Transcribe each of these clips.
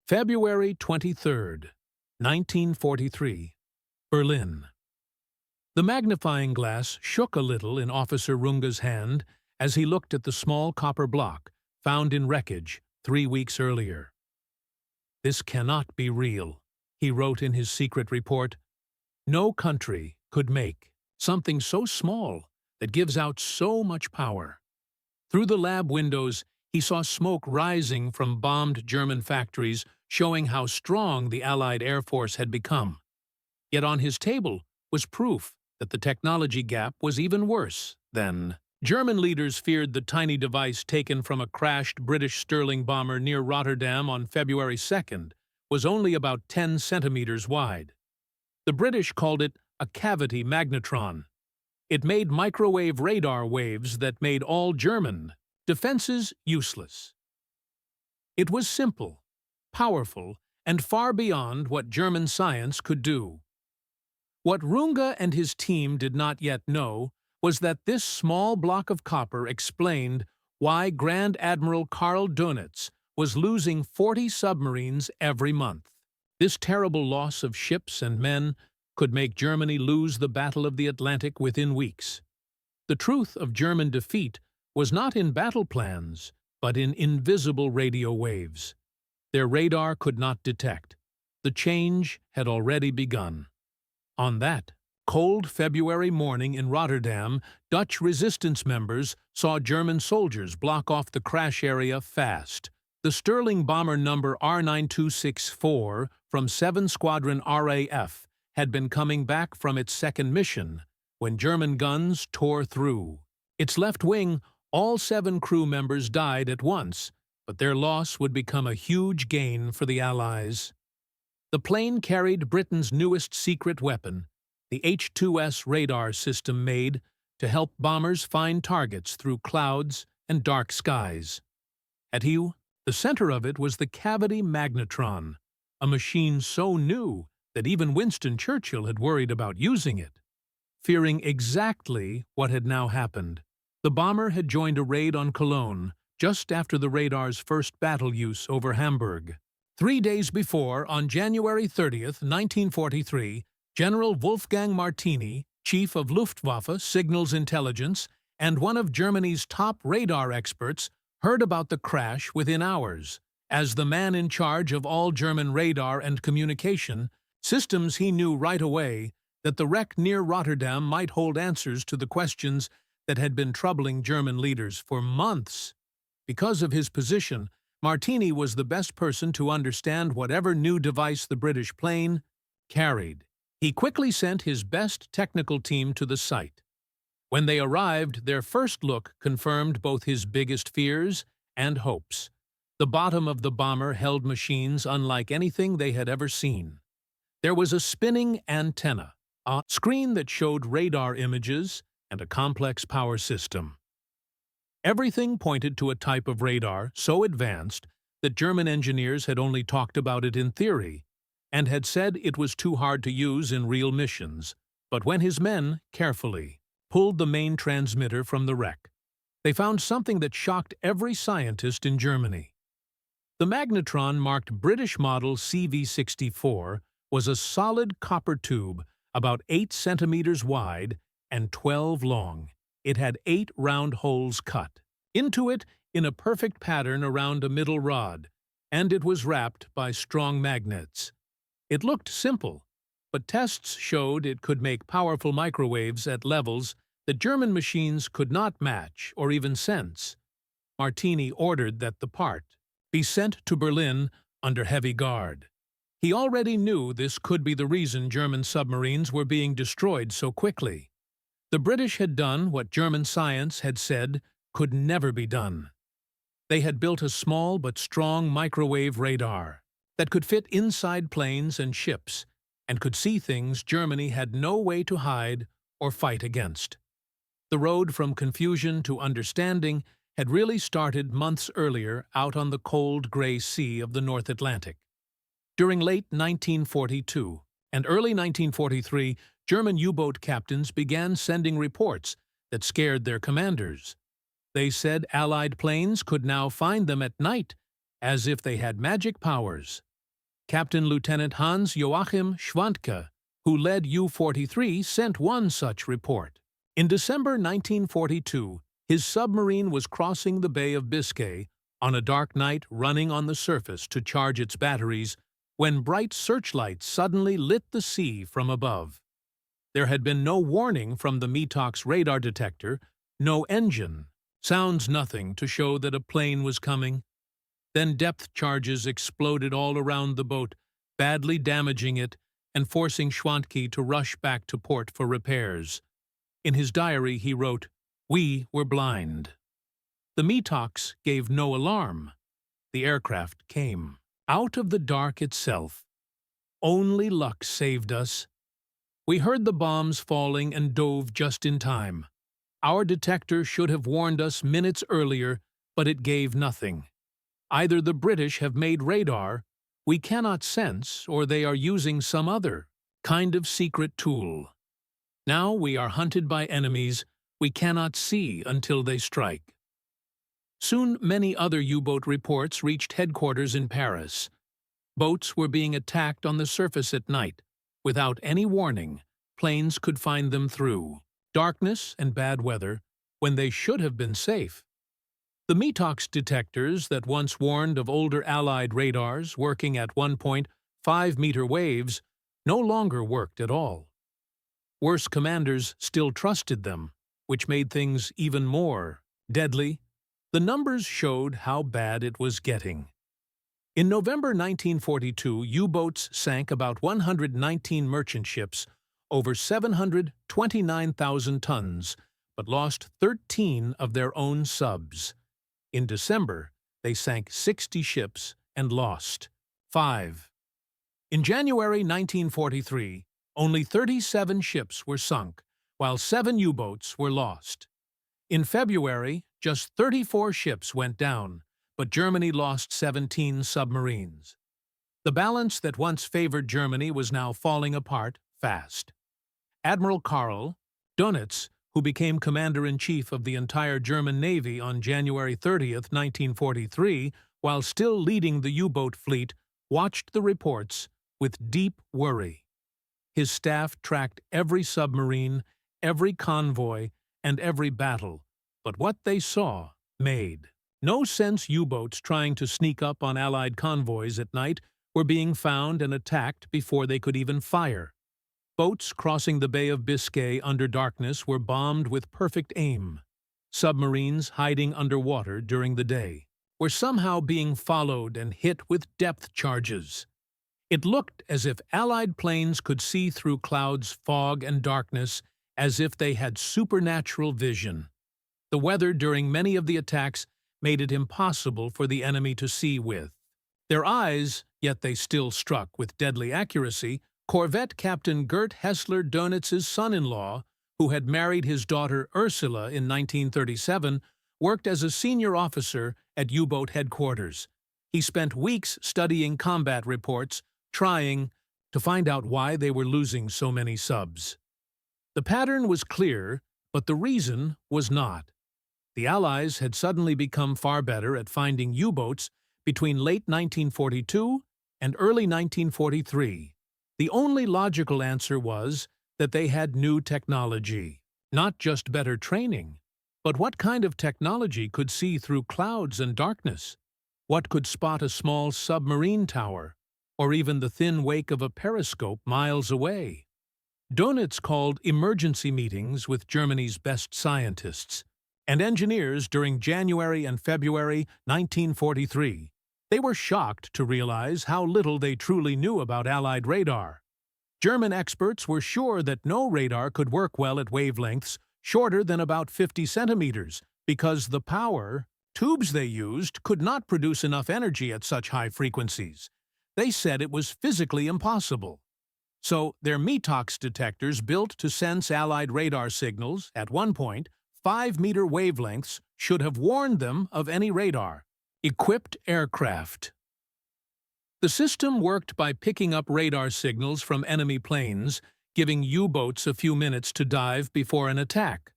February 23rd, 1943, Berlin. The magnifying glass shook a little in Officer Runge's hand as he looked at the small copper block found in wreckage 3 weeks earlier. "This cannot be real," he wrote in his secret report. "No country could make something so small that gives out so much power." Through the lab windows, he saw smoke rising from bombed German factories, showing how strong the Allied Air Force had become. Yet on his table was proof that the technology gap was even worse than. German leaders feared the tiny device taken from a crashed British Stirling bomber near Rotterdam on February 2nd was only about 10 centimeters wide. The British called it a cavity magnetron. It made microwave radar waves that made all German defenses useless. It was simple, powerful, and far beyond what German science could do. What Runge and his team did not yet know was that this small block of copper explained why Grand Admiral Karl Donitz was losing 40 submarines every month. This terrible loss of ships and men could make Germany lose the Battle of the Atlantic within weeks. The truth of German defeat was not in battle plans, but in invisible radio waves. Their radar could not detect. The change had already begun. On that cold February morning in Rotterdam, Dutch resistance members saw German soldiers block off the crash area fast. The Stirling bomber number R9264 from 7 Squadron RAF had been coming back from its second mission when German guns tore through. Its left wing, all 7 crew members died at once, but their loss would become a huge gain for the Allies. The plane carried Britain's newest secret weapon, the H-2S radar system made to help bombers find targets through clouds and dark skies. At the center of it was the cavity magnetron, a machine so new that even Winston Churchill had worried about using it. Fearing exactly what had now happened, the bomber had joined a raid on Cologne just after the radar's first battle use over Hamburg. 3 days before, on January 30th, 1943, General Wolfgang Martini, chief of Luftwaffe Signals Intelligence and one of Germany's top radar experts, heard about the crash within hours. As the man in charge of all German radar and communication systems, he knew right away that the wreck near Rotterdam might hold answers to the questions that had been troubling German leaders for months. Because of his position, Martini was the best person to understand whatever new device the British plane carried. He quickly sent his best technical team to the site. When they arrived, their first look confirmed both his biggest fears and hopes. The bottom of the bomber held machines unlike anything they had ever seen. There was a spinning antenna, a screen that showed radar images, and a complex power system. Everything pointed to a type of radar so advanced that German engineers had only talked about it in theory and had said it was too hard to use in real missions. But when his men carefully pulled the main transmitter from the wreck, they found something that shocked every scientist in Germany. The magnetron, marked British model CV-64, was a solid copper tube about 8 centimeters wide and 12 long. It had 8 round holes cut into it in a perfect pattern around a middle rod, and it was wrapped by strong magnets. It looked simple, but tests showed it could make powerful microwaves at levels that German machines could not match or even sense. Martini ordered that the part be sent to Berlin under heavy guard. He already knew this could be the reason German submarines were being destroyed so quickly. The British had done what German science had said could never be done. They had built a small but strong microwave radar that could fit inside planes and ships and could see things Germany had no way to hide or fight against. The road from confusion to understanding had really started months earlier out on the cold gray sea of the North Atlantic. During late 1942 and early 1943, German U-boat captains began sending reports that scared their commanders. They said Allied planes could now find them at night, as if they had magic powers. Captain Lieutenant Hans Joachim Schwantke, who led U-43, sent one such report. In December 1942, his submarine was crossing the Bay of Biscay on a dark night, running on the surface to charge its batteries, when bright searchlights suddenly lit the sea from above. There had been no warning from the metox radar detector, no engine, sounds nothing to show that a plane was coming. Then depth charges exploded all around the boat, badly damaging it and forcing Schwantke to rush back to port for repairs. In his diary he wrote, "We were blind." The metox gave no alarm. The aircraft came. Out of the dark itself. Only luck saved us. We heard the bombs falling and dove just in time. Our detector should have warned us minutes earlier, but it gave nothing. Either the British have made radar we cannot sense, or they are using some other kind of secret tool. Now we are hunted by enemies we cannot see until they strike. Soon many other U-boat reports reached headquarters in Paris. Boats were being attacked on the surface at night. Without any warning, planes could find them through darkness and bad weather when they should have been safe. The metox detectors that once warned of older Allied radars working at 1.5-meter waves no longer worked at all. Worse commanders still trusted them, which made things even more deadly. The numbers showed how bad it was getting. In November 1942, U-boats sank about 119 merchant ships, over 729,000 tons, but lost 13 of their own subs. In December, they sank 60 ships and lost 5. In January 1943, only 37 ships were sunk, while 7 U-boats were lost. In February, just 34 ships went down, but Germany lost 17 submarines. The balance that once favored Germany was now falling apart fast. Admiral Karl, Donitz, who became commander-in-chief of the entire German Navy on January 30, 1943, while still leading the U-boat fleet, watched the reports with deep worry. His staff tracked every submarine, every convoy, and every battle, but what they saw made no sense. U-boats trying to sneak up on Allied convoys at night were being found and attacked before they could even fire. Boats crossing the Bay of Biscay under darkness were bombed with perfect aim. Submarines hiding underwater during the day were somehow being followed and hit with depth charges. It looked as if Allied planes could see through clouds, fog, and darkness, as if they had supernatural vision. The weather during many of the attacks made it impossible for the enemy to see with their eyes, yet they still struck with deadly accuracy. Corvette Captain Gert Hessler Donitz's son-in-law, who had married his daughter Ursula in 1937, worked as a senior officer at U-boat headquarters. He spent weeks studying combat reports, trying to find out why they were losing so many subs. The pattern was clear, but the reason was not. The Allies had suddenly become far better at finding U-boats between late 1942 and early 1943. The only logical answer was that they had new technology, not just better training. But what kind of technology could see through clouds and darkness? What could spot a small submarine tower, or even the thin wake of a periscope miles away? Donitz called emergency meetings with Germany's best scientists and engineers during January and February 1943. They were shocked to realize how little they truly knew about Allied radar. German experts were sure that no radar could work well at wavelengths shorter than about 50 centimeters because the power tubes they used could not produce enough energy at such high frequencies. They said it was physically impossible. So their metox detectors, built to sense Allied radar signals at 1.5-meter wavelengths, should have warned them of any radar equipped aircraft. The system worked by picking up radar signals from enemy planes, giving U-boats a few minutes to dive before an attack.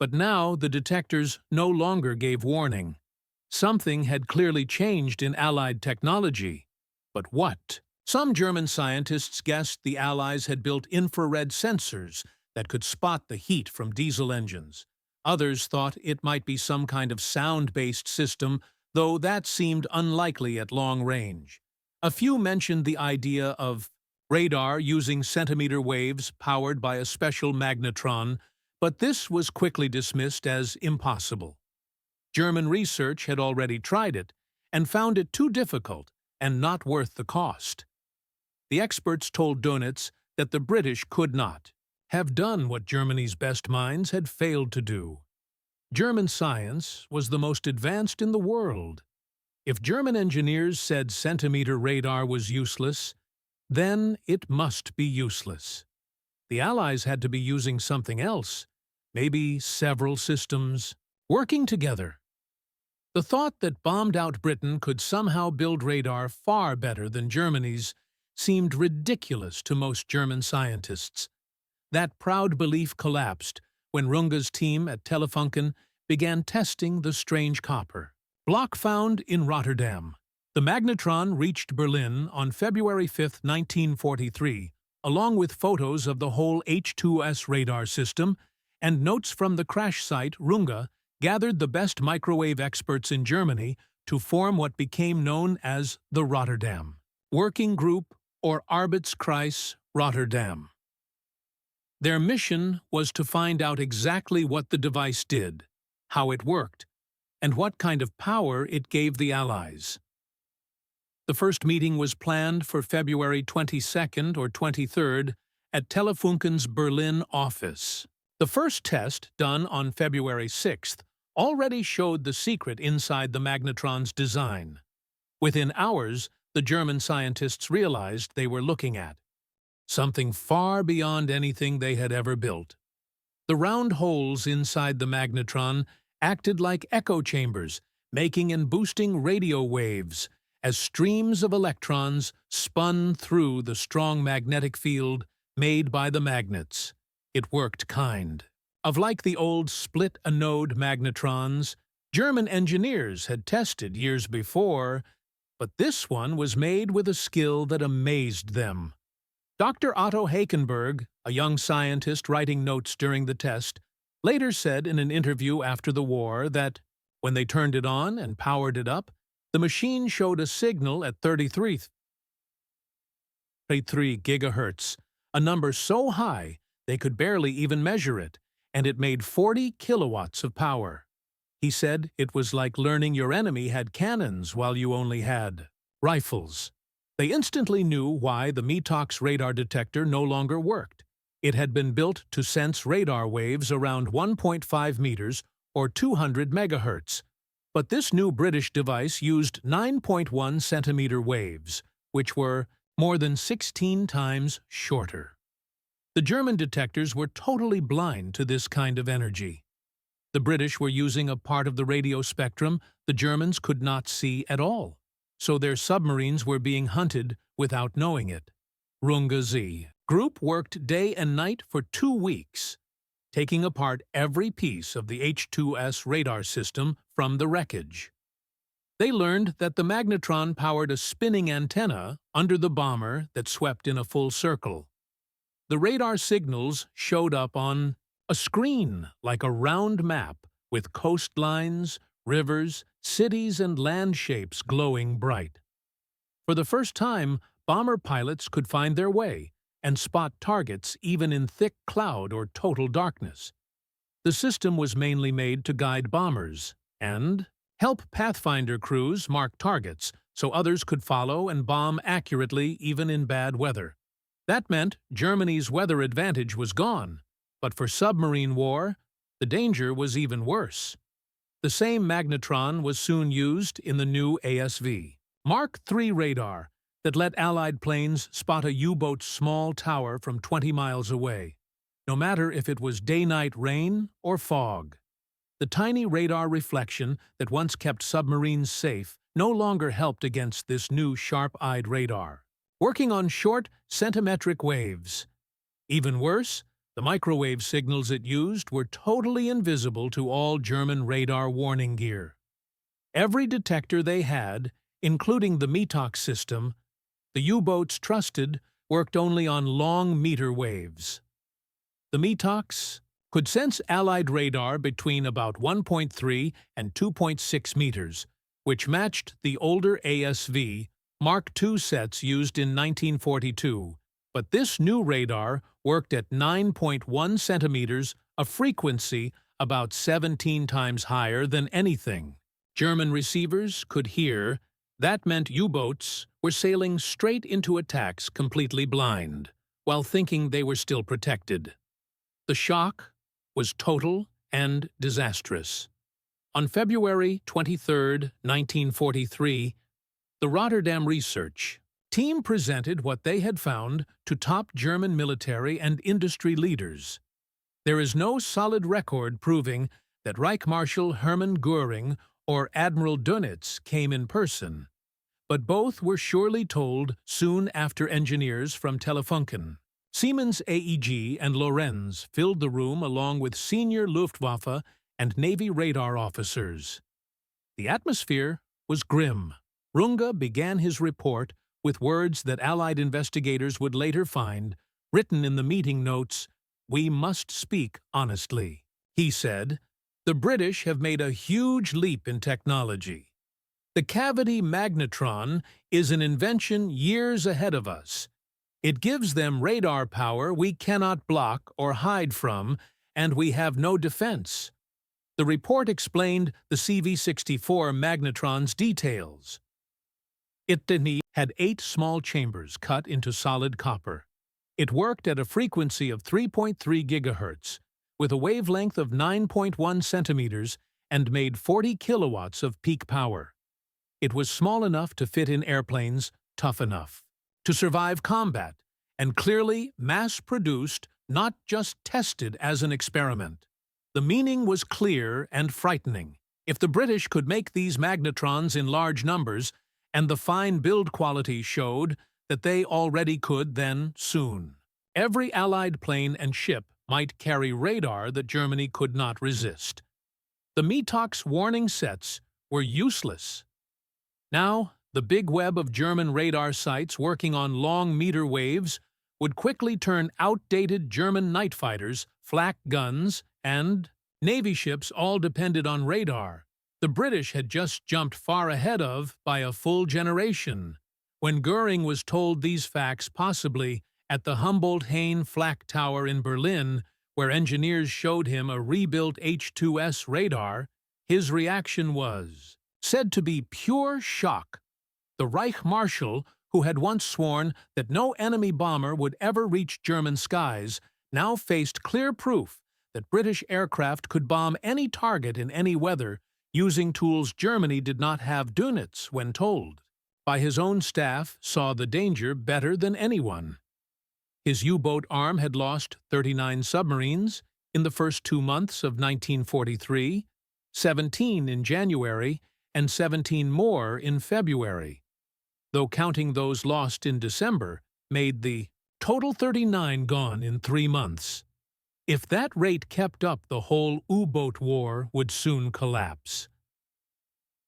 But now the detectors no longer gave warning. Something had clearly changed in Allied technology. But what? Some German scientists guessed the Allies had built infrared sensors that could spot the heat from diesel engines. Others thought it might be some kind of sound-based system, though that seemed unlikely at long range. A few mentioned the idea of radar using centimeter waves powered by a special magnetron, but this was quickly dismissed as impossible. German research had already tried it and found it too difficult and not worth the cost. The experts told Donitz that the British could not have done what Germany's best minds had failed to do. German science was the most advanced in the world. If German engineers said centimeter radar was useless, then it must be useless. The Allies had to be using something else, maybe several systems, working together. The thought that bombed-out Britain could somehow build radar far better than Germany's seemed ridiculous to most German scientists. That proud belief collapsed when Runge's team at Telefunken began testing the strange copper block found in Rotterdam. The magnetron reached Berlin on February 5, 1943, along with photos of the whole H2S radar system and notes from the crash site. Runge gathered the best microwave experts in Germany to form what became known as the Rotterdam Working Group, or Arbeitskreis Rotterdam. Their mission was to find out exactly what the device did, how it worked, and what kind of power it gave the Allies. The first meeting was planned for February 22nd or 23rd at Telefunken's Berlin office. The first test, done on February 6th, already showed the secret inside the magnetron's design. Within hours, the German scientists realized they were looking at something far beyond anything they had ever built. The round holes inside the magnetron acted like echo chambers, making and boosting radio waves as streams of electrons spun through the strong magnetic field made by the magnets. It worked kind of like the old split-anode magnetrons German engineers had tested years before, but this one was made with a skill that amazed them. Dr. Otto Hakenberg, a young scientist writing notes during the test, later said in an interview after the war that, when they turned it on and powered it up, the machine showed a signal at 33 gigahertz, a number so high they could barely even measure it, and it made 40 kilowatts of power. He said it was like learning your enemy had cannons while you only had rifles. They instantly knew why the metox radar detector no longer worked. It had been built to sense radar waves around 1.5 meters or 200 megahertz. But this new British device used 9.1 centimeter waves, which were more than 16 times shorter. The German detectors were totally blind to this kind of energy. The British were using a part of the radio spectrum the Germans could not see at all, so their submarines were being hunted without knowing it. Runge's group worked day and night for 2 weeks, taking apart every piece of the H2S radar system from the wreckage. They learned that the magnetron powered a spinning antenna under the bomber that swept in a full circle. The radar signals showed up on a screen like a round map with coastlines, rivers, cities, and land shapes glowing bright. For the first time, bomber pilots could find their way and spot targets even in thick cloud or total darkness. The system was mainly made to guide bombers and help Pathfinder crews mark targets so others could follow and bomb accurately even in bad weather. That meant Germany's weather advantage was gone, but for submarine war, the danger was even worse. The same magnetron was soon used in the new ASV Mark III radar that let Allied planes spot a U-boat's small tower from 20 miles away, no matter if it was day-night rain or fog. The tiny radar reflection that once kept submarines safe no longer helped against this new sharp-eyed radar, working on short, centimetric waves. Even worse, the microwave signals it used were totally invisible to all German radar warning gear. Every detector they had, including the metox system, The U-boats trusted worked only on long meter waves. The metox could sense Allied radar between about 1.3 and 2.6 meters, which matched the older ASV Mark II sets used in 1942. But this new radar worked at 9.1 centimeters, a frequency about 17 times higher than anything German receivers could hear. That meant U-boats were sailing straight into attacks completely blind, while thinking they were still protected. The shock was total and disastrous. On February 23, 1943, the Rotterdam research team presented what they had found to top German military and industry leaders. There is no solid record proving that Reich Marshal Hermann Göring or Admiral Donitz came in person, but both were surely told soon after. Engineers from Telefunken, Siemens AEG and Lorenz filled the room along with senior Luftwaffe and Navy radar officers. The atmosphere was grim. Runge began his report with words that Allied investigators would later find written in the meeting notes. "We must speak honestly," he said. "The British have made a huge leap in technology. The cavity magnetron is an invention years ahead of us. It gives them radar power we cannot block or hide from, and we have no defense." The report explained the CV-64 magnetron's details. It had 8 small chambers cut into solid copper. It worked at a frequency of 3.3 gigahertz, with a wavelength of 9.1 centimeters, and made 40 kilowatts of peak power. It was small enough to fit in airplanes, tough enough to survive combat, and clearly mass-produced, not just tested as an experiment. The meaning was clear and frightening. If the British could make these magnetrons in large numbers, and the fine build quality showed that they already could, then soon every Allied plane and ship might carry radar that Germany could not resist. The metox warning sets were useless. Now, the big web of German radar sites working on long meter waves would quickly turn outdated German night fighters, flak guns, and Navy ships all depended on radar. The British had just jumped far ahead of by a full generation. When Göring was told these facts, possibly at the Humboldt-Hain flak tower in Berlin, where engineers showed him a rebuilt H-2S radar, his reaction was said to be pure shock. The Reich Marshal, who had once sworn that no enemy bomber would ever reach German skies, now faced clear proof that British aircraft could bomb any target in any weather using tools Germany did not have. Donitz, when told by his own staff, saw the danger better than anyone. His U-boat arm had lost 39 submarines in the first 2 months of 1943, 17 in January, and 17 more in February, though counting those lost in December made the total 39 gone in 3 months. If that rate kept up, the whole U-boat war would soon collapse.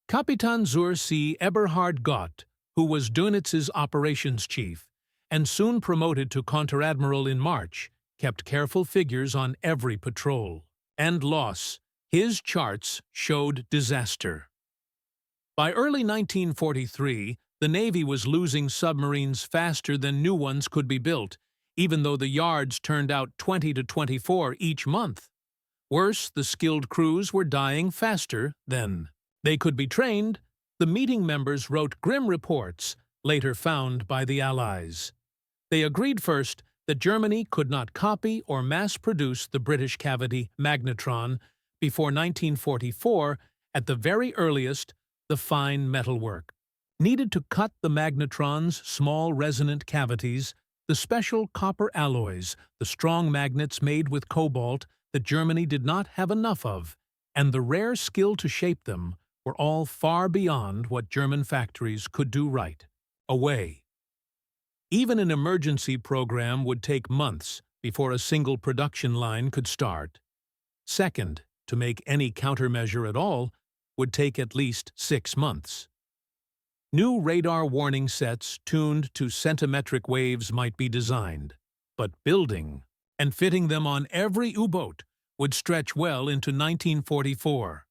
Kapitan zur See Eberhard Gott, who was Donitz's operations chief, and soon promoted to Konteradmiral in March, kept careful figures on every patrol and loss. His charts showed disaster. By early 1943, the Navy was losing submarines faster than new ones could be built, even though the yards turned out 20 to 24 each month. Worse, the skilled crews were dying faster than they could be trained. The meeting members wrote grim reports, later found by the Allies. They agreed first that Germany could not copy or mass-produce the British cavity magnetron before 1944, at the very earliest. The fine metalwork needed to cut the magnetron's small resonant cavities, the special copper alloys, the strong magnets made with cobalt that Germany did not have enough of, and the rare skill to shape them were all far beyond what German factories could do right away. Even an emergency program would take months before a single production line could start. Second, to make any countermeasure at all would take at least 6 months. New radar warning sets tuned to centimetric waves might be designed, but building and fitting them on every U-boat would stretch well into 1944.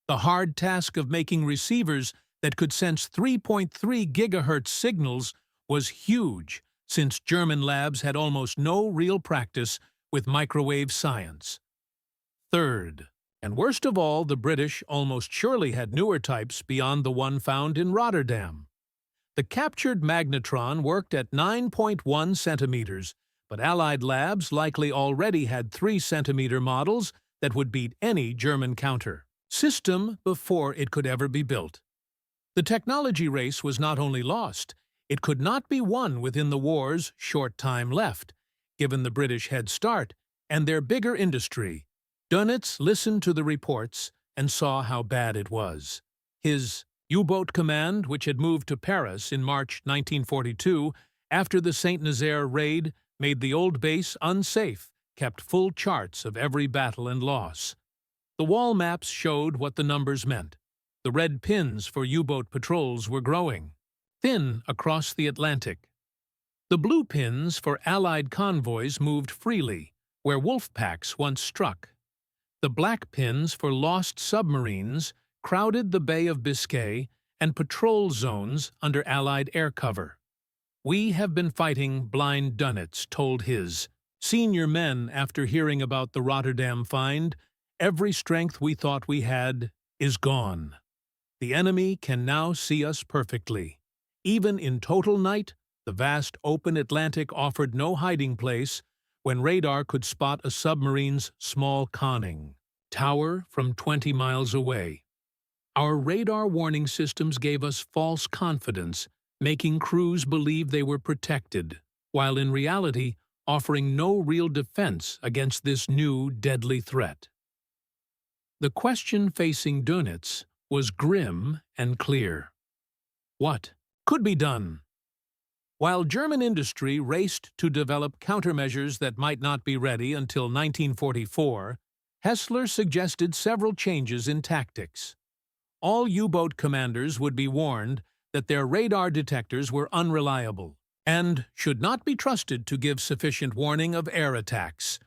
The hard task of making receivers that could sense 3.3 gigahertz signals was huge, since German labs had almost no real practice with microwave science. Third, and worst of all, the British almost surely had newer types beyond the one found in Rotterdam. The captured magnetron worked at 9.1 centimeters, but Allied labs likely already had 3-centimeter models that would beat any German counter system before it could ever be built. The technology race was not only lost, it could not be won within the war's short time left, given the British head start and their bigger industry. Donitz listened to the reports and saw how bad it was. His U-boat command, which had moved to Paris in March 1942 after the Saint-Nazaire raid made the old base unsafe, kept full charts of every battle and loss. The wall maps showed what the numbers meant. The red pins for U-boat patrols were growing, thin across the Atlantic. The blue pins for Allied convoys moved freely, where wolf packs once struck. The black pins for lost submarines crowded the Bay of Biscay and patrol zones under Allied air cover. "We have been fighting," blind Donitz told his senior men after hearing about the Rotterdam find. "Every strength we thought we had is gone. The enemy can now see us perfectly. Even in total night, the vast open Atlantic offered no hiding place when radar could spot a submarine's small conning tower from 20 miles away. Our radar warning systems gave us false confidence, making crews believe they were protected, while in reality offering no real defense against this new deadly threat." The question facing Donitz was grim and clear. What could be done? While German industry raced to develop countermeasures that might not be ready until 1944, Hessler suggested several changes in tactics. All U-boat commanders would be warned that their radar detectors were unreliable and should not be trusted to give sufficient warning of air attacks.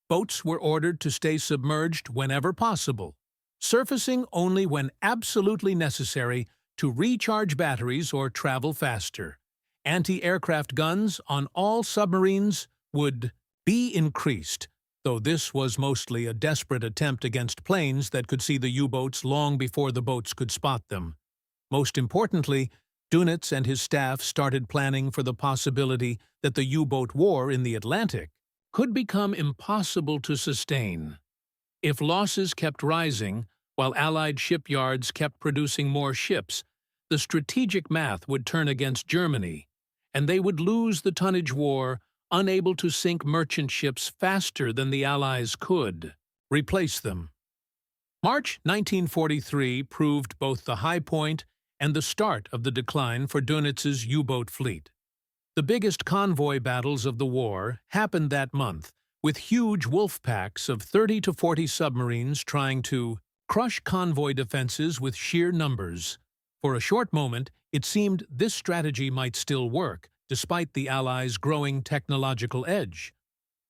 Boats were ordered to stay submerged whenever possible, surfacing only when absolutely necessary to recharge batteries or travel faster. Anti-aircraft guns on all submarines would be increased, though this was mostly a desperate attempt against planes that could see the U-boats long before the boats could spot them. Most importantly, Donitz and his staff started planning for the possibility that the U-boat war in the Atlantic could become impossible to sustain. If losses kept rising, while Allied shipyards kept producing more ships, the strategic math would turn against Germany, and they would lose the tonnage war, unable to sink merchant ships faster than the Allies could replace them. March 1943 proved both the high point and the start of the decline for Donitz's U-boat fleet. The biggest convoy battles of the war happened that month, with huge wolf packs of 30 to 40 submarines trying to crush convoy defenses with sheer numbers. For a short moment, it seemed this strategy might still work, despite the Allies' growing technological edge.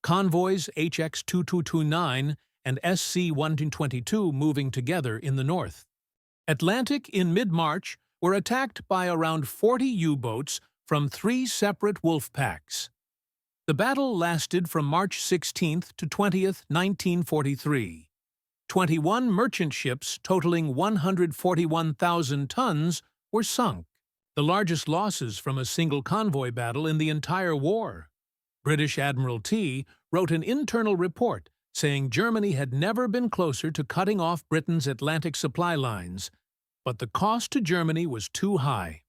Convoys HX-2229 and SC-122 moving together in the north. Atlantic in mid-March were attacked by around 40 U-boats from 3 separate wolf packs. The battle lasted from March 16th to 20th, 1943. 21 merchant ships totaling 141,000 tons were sunk, the largest losses from a single convoy battle in the entire war. British Admiralty wrote an internal report saying Germany had never been closer to cutting off Britain's Atlantic supply lines, but the cost to Germany was too high.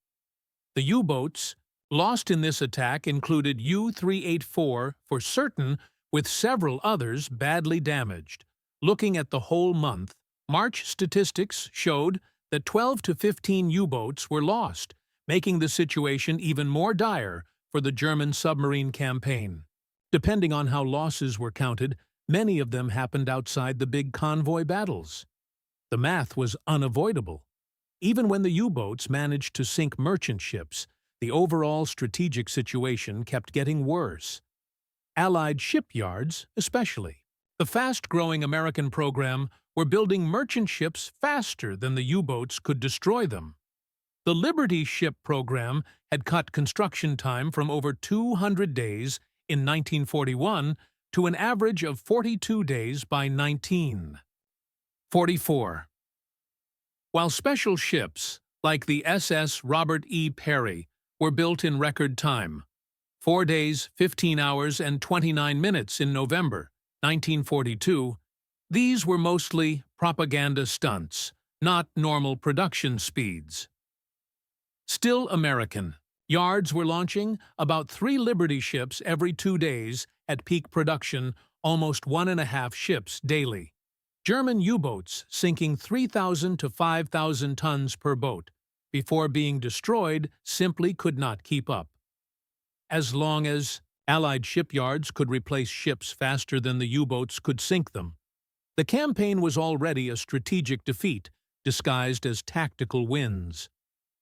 The U-boats lost in this attack included U-384 for certain, with several others badly damaged. Looking at the whole month, March statistics showed that 12 to 15 U-boats were lost, making the situation even more dire for the German submarine campaign. Depending on how losses were counted, many of them happened outside the big convoy battles. The math was unavoidable. Even when the U-boats managed to sink merchant ships, the overall strategic situation kept getting worse. Allied shipyards, especially. The fast-growing American program were building merchant ships faster than the U-boats could destroy them. The Liberty ship program had cut construction time from over 200 days in 1941 to an average of 42 days by 1944. While special ships, like the SS Robert E. Peary, were built in record time, 4 days, 15 hours, and 29 minutes in November 1942, these were mostly propaganda stunts, not normal production speeds. Still American, yards were launching about 3 Liberty ships every 2 days at peak production, almost 1.5 ships daily. German U-boats sinking 3,000 to 5,000 tons per boat before being destroyed simply could not keep up. As long as Allied shipyards could replace ships faster than the U-boats could sink them, the campaign was already a strategic defeat disguised as tactical wins.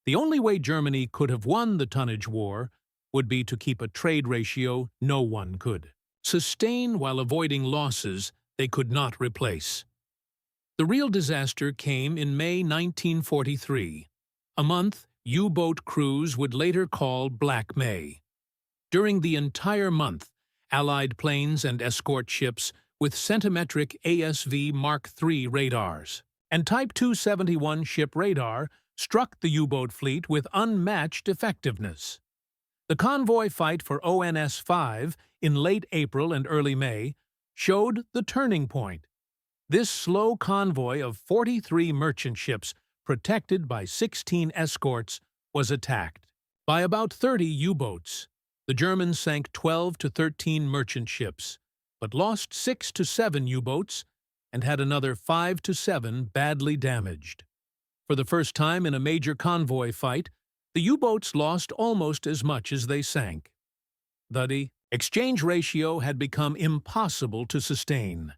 The only way Germany could have won the tonnage war would be to keep a trade ratio no one could sustain while avoiding losses they could not replace. The real disaster came in May 1943, a month U-boat crews would later call Black May. During the entire month, Allied planes and escort ships with centimetric ASV Mark III radars and Type 271 ship radar struck the U-boat fleet with unmatched effectiveness. The convoy fight for ONS-5 in late April and early May showed the turning point. This slow convoy of 43 merchant ships, protected by 16 escorts, was attacked. By about 30 U-boats, the Germans sank 12 to 13 merchant ships, but lost 6 to 7 U-boats and had another 5 to 7 badly damaged. For the first time in a major convoy fight, the U-boats lost almost as much as they sank. The exchange ratio had become impossible to sustain.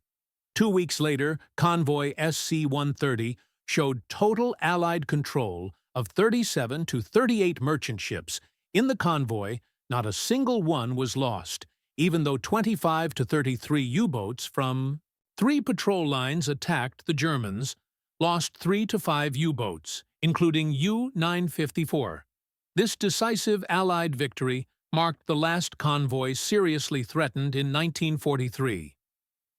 2 weeks later, convoy SC-130 showed total Allied control of 37 to 38 merchant ships. In the convoy, not a single one was lost, even though 25 to 33 U-boats from 3 patrol lines attacked the Germans, lost 3 to 5 U-boats, including U-954. This decisive Allied victory marked the last convoy seriously threatened in 1943.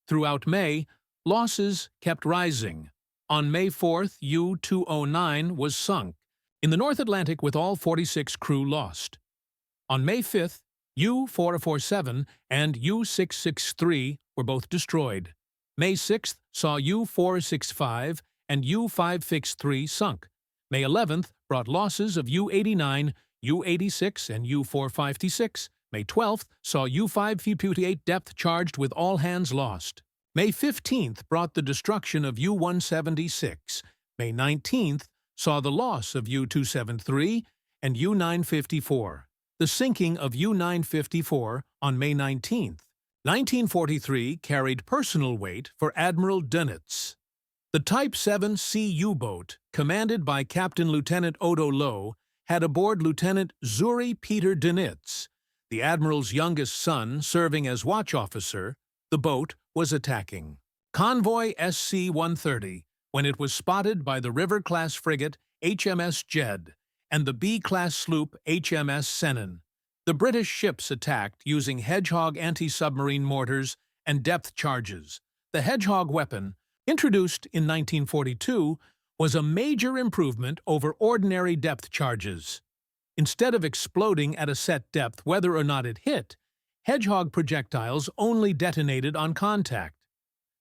Throughout May, losses kept rising. On May 4th, U-209 was sunk in the North Atlantic with all 46 crew lost. On May 5th, U-447 and U-663 were both destroyed. May 6th saw U-465 and U-563 sunk. May 11th brought losses of U-89, U-86, and U-456. May 12th saw U-558 depth charged with all hands lost. May 15th brought the destruction of U-176. May 19th saw the loss of U-273 and U-954. The sinking of U-954 on May 19th. 1943 carried personal weight for Admiral Donitz. The Type 7C U-boat, commanded by Captain Lieutenant Odo Lowe, had aboard Lieutenant Zuri Peter Donitz, the Admiral's youngest son, serving as watch officer. The boat was attacking convoy SC-130 when it was spotted by the River-class frigate HMS Jed and the B-class sloop HMS Sennen. The British ships attacked using Hedgehog anti-submarine mortars and depth charges. The Hedgehog weapon, introduced in 1942, was a major improvement over ordinary depth charges. Instead of exploding at a set depth whether or not it hit, Hedgehog projectiles only detonated on contact.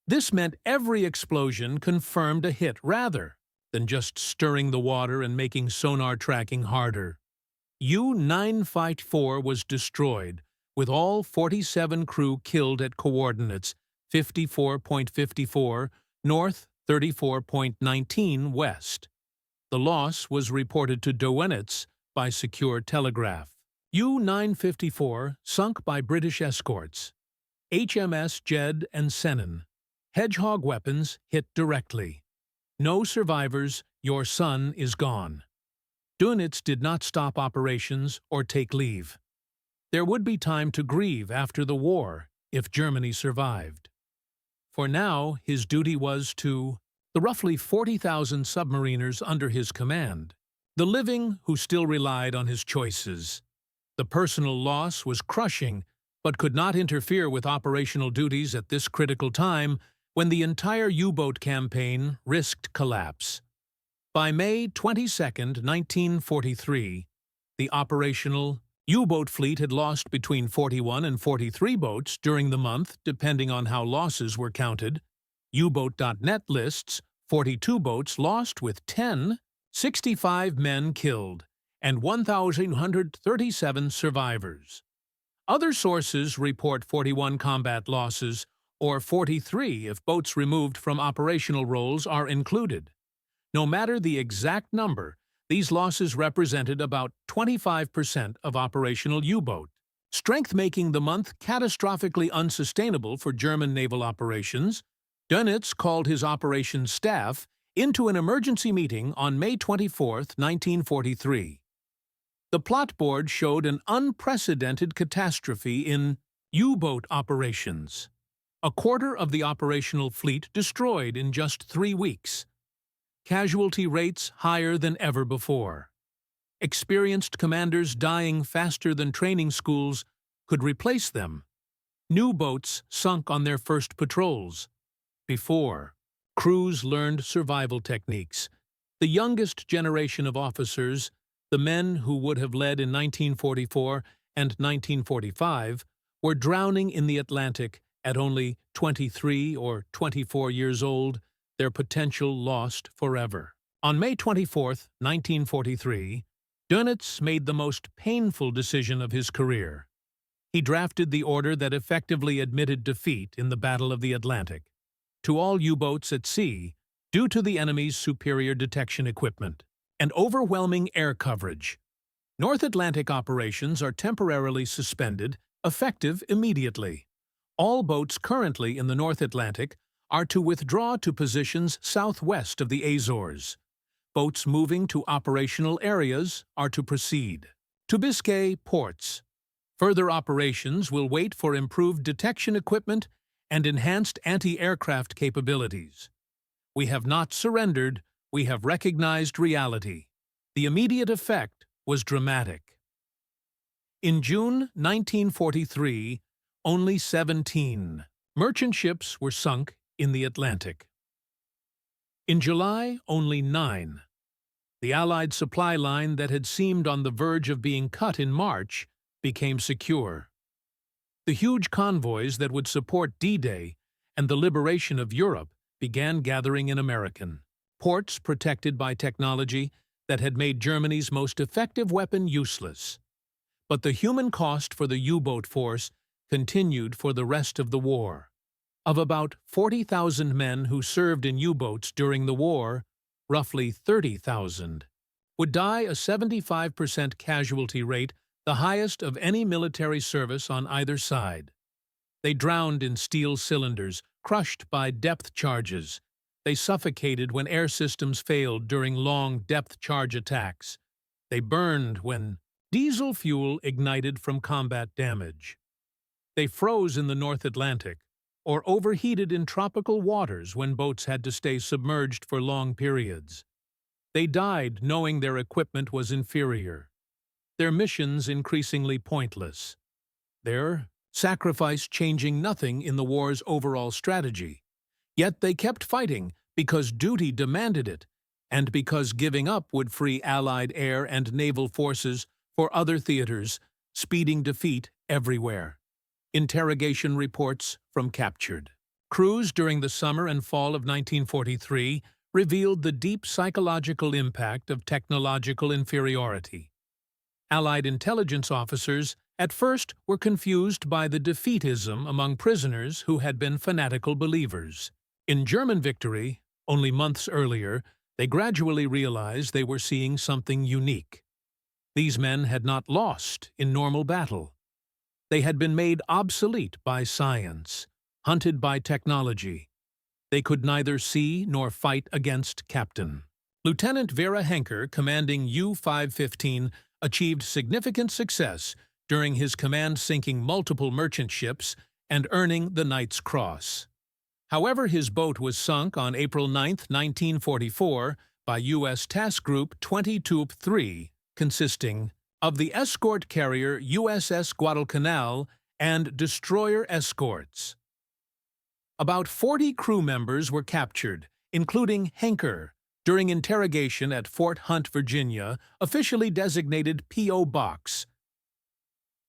This meant every explosion confirmed a hit rather than just stirring the water and making sonar tracking harder. U-954 was destroyed, with all 47 crew killed at coordinates 54.54 north, 34.19 west. The loss was reported to Donitz by secure telegraph. U-954 sunk by British escorts. HMS Jed and Sennen. Hedgehog weapons hit directly. No survivors. your son is gone. Donitz did not stop operations or take leave. There would be time to grieve after the war if Germany survived. For now, his duty was to the roughly 40,000 submariners under his command, the living who still relied on his choices. The personal loss was crushing, but could not interfere with operational duties at this critical time when the entire U-boat campaign risked collapse. By May 22, 1943, the operational U-boat fleet had lost between 41 and 43 boats during the month, depending on how losses were counted. U-boat.net lists 42 boats lost with 65 men killed, and 1,137 survivors. Other sources report 41 combat losses, or 43 if boats removed from operational roles are included. No matter the exact number, these losses represented about 25% of operational U-boat strength, making the month catastrophically unsustainable for German naval operations. Donitz called his operations staff into an emergency meeting on May 24, 1943. The plot board showed an unprecedented catastrophe in U-boat operations. A quarter of the operational fleet destroyed in just 3 weeks. Casualty rates higher than ever before. Experienced commanders dying faster than training schools could replace them. New boats sunk on their first patrols. Before, crews learned survival techniques. The youngest generation of officers, the men who would have led in 1944 and 1945, were drowning in the Atlantic at only 23 or 24 years old, their potential lost forever. On May 24, 1943, Donitz made the most painful decision of his career. He drafted the order that effectively admitted defeat in the Battle of the Atlantic to all U-boats at sea due to the enemy's superior detection equipment and overwhelming air coverage. North Atlantic operations are temporarily suspended, effective immediately. All boats currently in the North Atlantic are to withdraw to positions southwest of the Azores. Boats moving to operational areas are to proceed to Biscay ports. Further operations will wait for improved detection equipment and enhanced anti-aircraft capabilities. We have not surrendered, we have recognized reality. The immediate effect was dramatic. In June 1943, only 17 merchant ships were sunk in the Atlantic. In July, only 9. The Allied supply line that had seemed on the verge of being cut in March became secure. The huge convoys that would support D-Day and the liberation of Europe began gathering in American ports, protected by technology that had made Germany's most effective weapon useless. But the human cost for the U-boat force continued for the rest of the war. Of about 40,000 men who served in U-boats during the war, roughly 30,000 would die, a 75% casualty rate, the highest of any military service on either side. They drowned in steel cylinders, crushed by depth charges. They suffocated when air systems failed during long depth charge attacks. They burned when diesel fuel ignited from combat damage. They froze in the North Atlantic, or overheated in tropical waters when boats had to stay submerged for long periods. They died knowing their equipment was inferior, their missions increasingly pointless, their sacrifice changing nothing in the war's overall strategy. Yet they kept fighting because duty demanded it, and because giving up would free Allied air and naval forces for other theaters, speeding defeat everywhere. Interrogation reports from captured crews during the summer and fall of 1943 revealed the deep psychological impact of technological inferiority. Allied intelligence officers at first were confused by the defeatism among prisoners who had been fanatical believers. In German victory, only months earlier, they gradually realized they were seeing something unique. These men had not lost in normal battle. They had been made obsolete by science, hunted by technology. They could neither see nor fight against Captain. Lieutenant Vera Henker, commanding U-515, achieved significant success during his command sinking multiple merchant ships and earning the Knight's Cross. However, his boat was sunk on April 9, 1944, by U.S. Task Group 22-3, consisting of the escort carrier USS Guadalcanal and destroyer escorts. About 40 crew members were captured, including Henker, during interrogation at Fort Hunt, Virginia, officially designated P.O. Box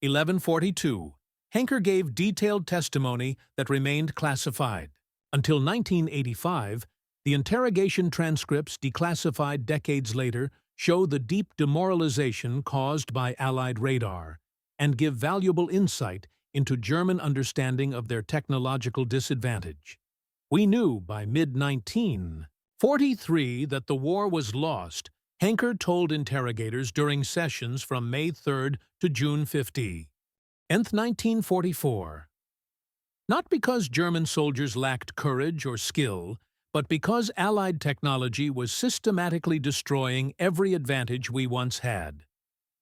1142. Henker gave detailed testimony that remained classified. Until 1985, the interrogation transcripts declassified decades later show the deep demoralization caused by Allied radar and give valuable insight into German understanding of their technological disadvantage. We knew by mid-1943 that the war was lost. Henker told interrogators during sessions from May 3 to June 15, 1944. Not because German soldiers lacked courage or skill, but because Allied technology was systematically destroying every advantage we once had.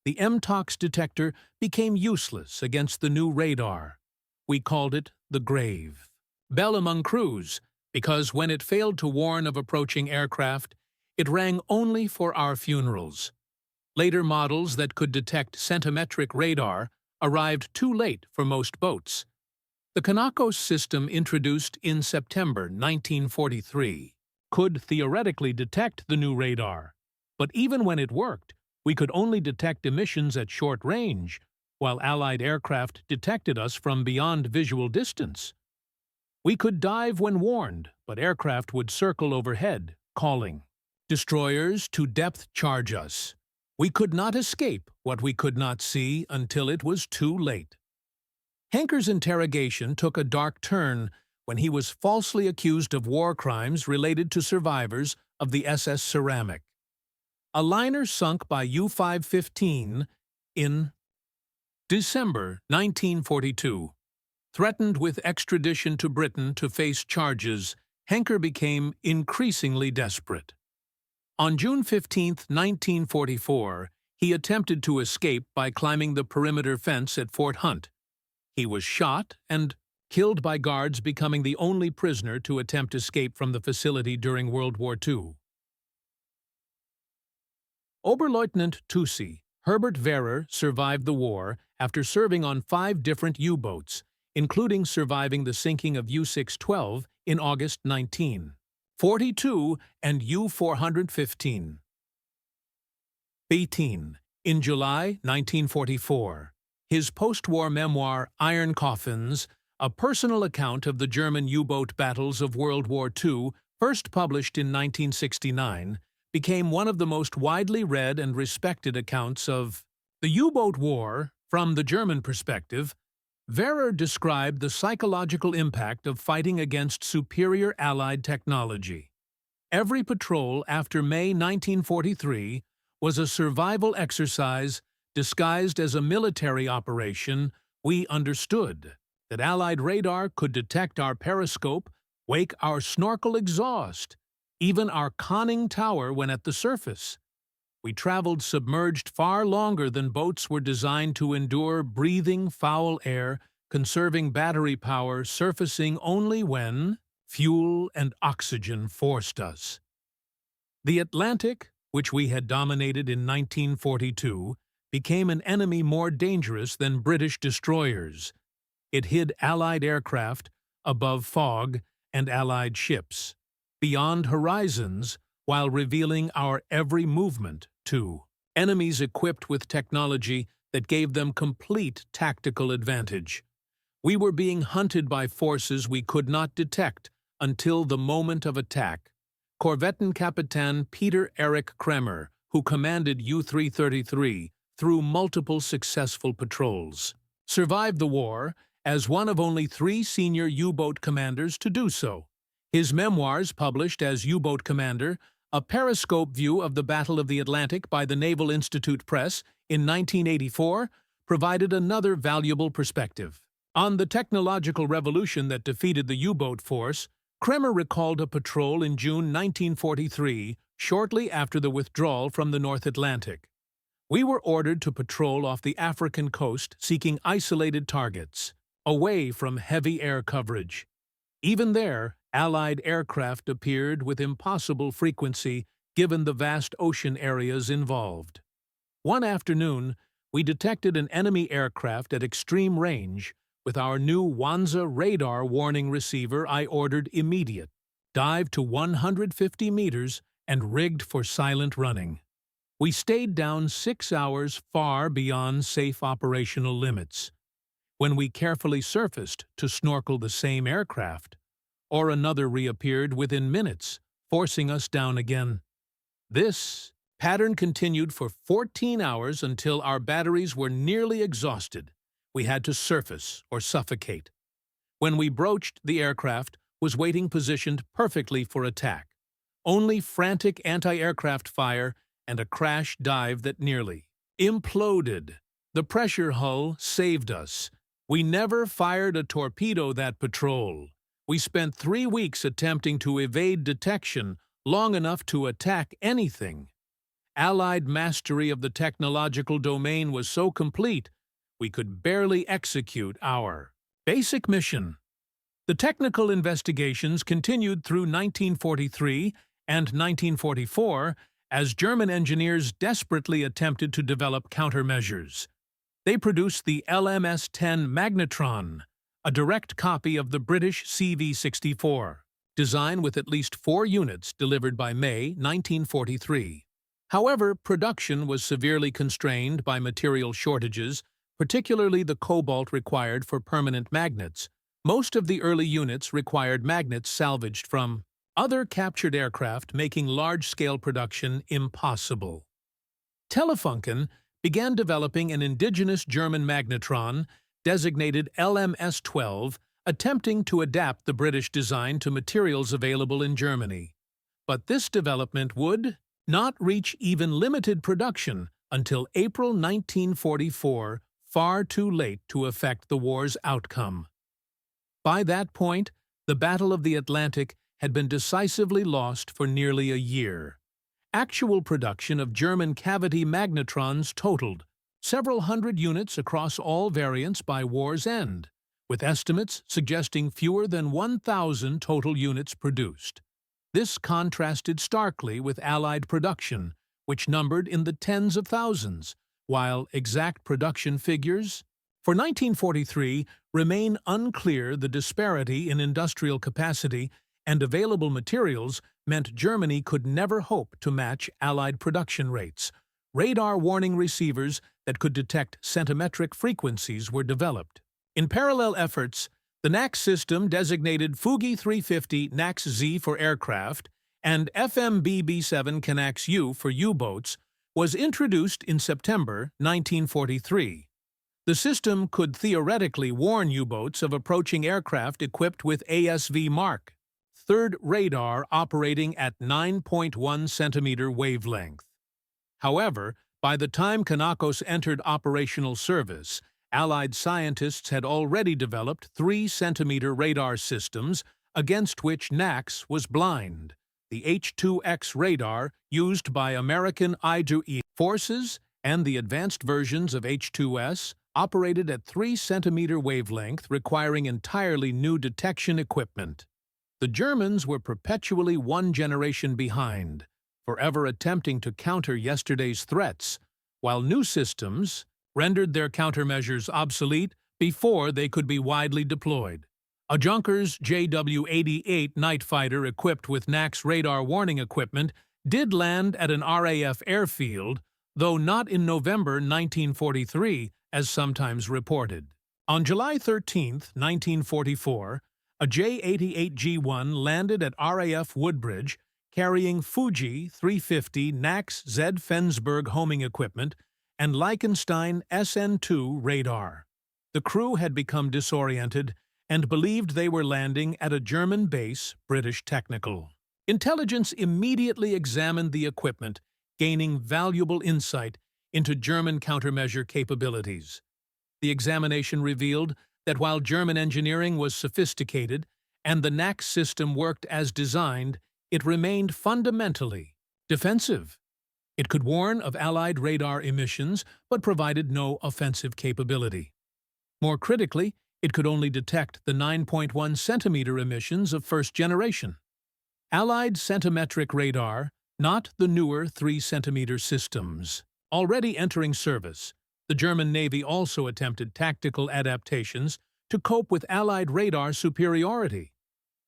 The metox detector became useless against the new radar. We called it the grave. Bell among crews, because when it failed to warn of approaching aircraft, it rang only for our funerals. Later models that could detect centimetric radar arrived too late for most boats. The Kanakos system, introduced in September 1943, could theoretically detect the new radar, but even when it worked, we could only detect emissions at short range, while Allied aircraft detected us from beyond visual distance. We could dive when warned, but aircraft would circle overhead, calling destroyers to depth charge us. We could not escape what we could not see until it was too late. Henker's interrogation took a dark turn when he was falsely accused of war crimes related to survivors of the SS Ceramic, a liner sunk by U-515 in December 1942. Threatened with extradition to Britain to face charges, Henker became increasingly desperate. On June 15, 1944, he attempted to escape by climbing the perimeter fence at Fort Hunt. He was shot and killed by guards, becoming the only prisoner to attempt escape from the facility during World War II. Oberleutnant Tussi Herbert Wehrer survived the war after serving on 5 different U-boats, including surviving the sinking of U-612 in August 1942 and U-415. 18. In July 1944. His post-war memoir, Iron Coffins, a personal account of the German U-boat battles of World War II, first published in 1969, became one of the most widely read and respected accounts of the U-boat war. From the German perspective, Wehrer described the psychological impact of fighting against superior Allied technology. Every patrol after May 1943 was a survival exercise disguised as a military operation. We understood that Allied radar could detect our periscope, wake our snorkel exhaust, even our conning tower when at the surface. We traveled submerged far longer than boats were designed to endure, breathing foul air, conserving battery power, surfacing only when fuel and oxygen forced us. The Atlantic, which we had dominated in 1942, became an enemy more dangerous than British destroyers. It hid Allied aircraft above fog and Allied ships, beyond horizons, while revealing our every movement to enemies equipped with technology that gave them complete tactical advantage. We were being hunted by forces we could not detect until the moment of attack. Korvettenkapitän Peter Erich Kremer, who commanded U-333, through multiple successful patrols, survived the war as one of only 3 senior U-boat commanders to do so. His memoirs, published as U-boat Commander, a periscope view of the Battle of the Atlantic by the Naval Institute Press in 1984, provided another valuable perspective. On the technological revolution that defeated the U-boat force, Kremer recalled a patrol in June 1943 shortly after the withdrawal from the North Atlantic. We were ordered to patrol off the African coast seeking isolated targets, away from heavy air coverage. Even there, Allied aircraft appeared with impossible frequency given the vast ocean areas involved. One afternoon, we detected an enemy aircraft at extreme range. With our new Wanza radar warning receiver, I ordered immediate dive to 150 meters and rigged for silent running. We stayed down 6 hours, far beyond safe operational limits. When we carefully surfaced to snorkel the same aircraft, or another reappeared within minutes, forcing us down again. This pattern continued for 14 hours until our batteries were nearly exhausted. We had to surface or suffocate. When we broached, the aircraft was waiting positioned perfectly for attack. Only frantic anti-aircraft fire and a crash dive that nearly imploded. The pressure hull saved us. We never fired a torpedo that patrol. We spent 3 weeks attempting to evade detection, long enough to attack anything. Allied mastery of the technological domain was so complete, we could barely execute our basic mission. The technical investigations continued through 1943 and 1944 as German engineers desperately attempted to develop countermeasures. They produced the LMS-10 magnetron, a direct copy of the British CV-64, designed with at least 4 units delivered by May 1943. However, production was severely constrained by material shortages, particularly the cobalt required for permanent magnets. Most of the early units required magnets salvaged from other captured aircraft, making large-scale production impossible. Telefunken began developing an indigenous German magnetron, designated LMS-12, attempting to adapt the British design to materials available in Germany. But this development would not reach even limited production until April 1944, far too late to affect the war's outcome. By that point, the Battle of the Atlantic had been decisively lost for nearly a year. Actual production of German cavity magnetrons totaled several hundred units across all variants by war's end, with estimates suggesting fewer than 1,000 total units produced. This contrasted starkly with Allied production, which numbered in the tens of thousands, while exact production figures for 1943 remain unclear. The disparity in industrial capacity and available materials meant Germany could never hope to match Allied production rates. Radar warning receivers that could detect centimetric frequencies were developed. In parallel efforts, the NAX system, designated Fugi 350 NAX-Z for aircraft and FMBB-7 Canax-U for U-boats, was introduced in September 1943. The system could theoretically warn U-boats of approaching aircraft equipped with ASV Mark III radar operating at 9.1 centimeter wavelength. However, by the time Kanakos entered operational service, Allied scientists had already developed 3 centimeter radar systems against which NAX was blind. The H-2X radar used by American I-2E forces and the advanced versions of H-2S operated at 3 centimeter wavelength, requiring entirely new detection equipment. The Germans were perpetually one generation behind, forever attempting to counter yesterday's threats, while new systems rendered their countermeasures obsolete before they could be widely deployed. A Junkers JW-88 night fighter equipped with NAX radar warning equipment did land at an RAF airfield, though not in November 1943, as sometimes reported. On July 13, 1944, a J-88G-1 landed at RAF Woodbridge carrying Fuji 350 NAX Z Fensburg homing equipment and Liechtenstein SN2 radar. The crew had become disoriented and believed they were landing at a German base, British Technical. Intelligence immediately examined the equipment, gaining valuable insight into German countermeasure capabilities. The examination revealed that while German engineering was sophisticated and the NAX system worked as designed, it remained fundamentally Defensive. It could warn of Allied radar emissions, but provided no offensive capability. More critically, it could only detect the 9.1 centimeter emissions of first generation. Allied centimetric radar, not the newer 3 centimeter systems. Already entering service, the German Navy also attempted tactical adaptations to cope with Allied radar superiority.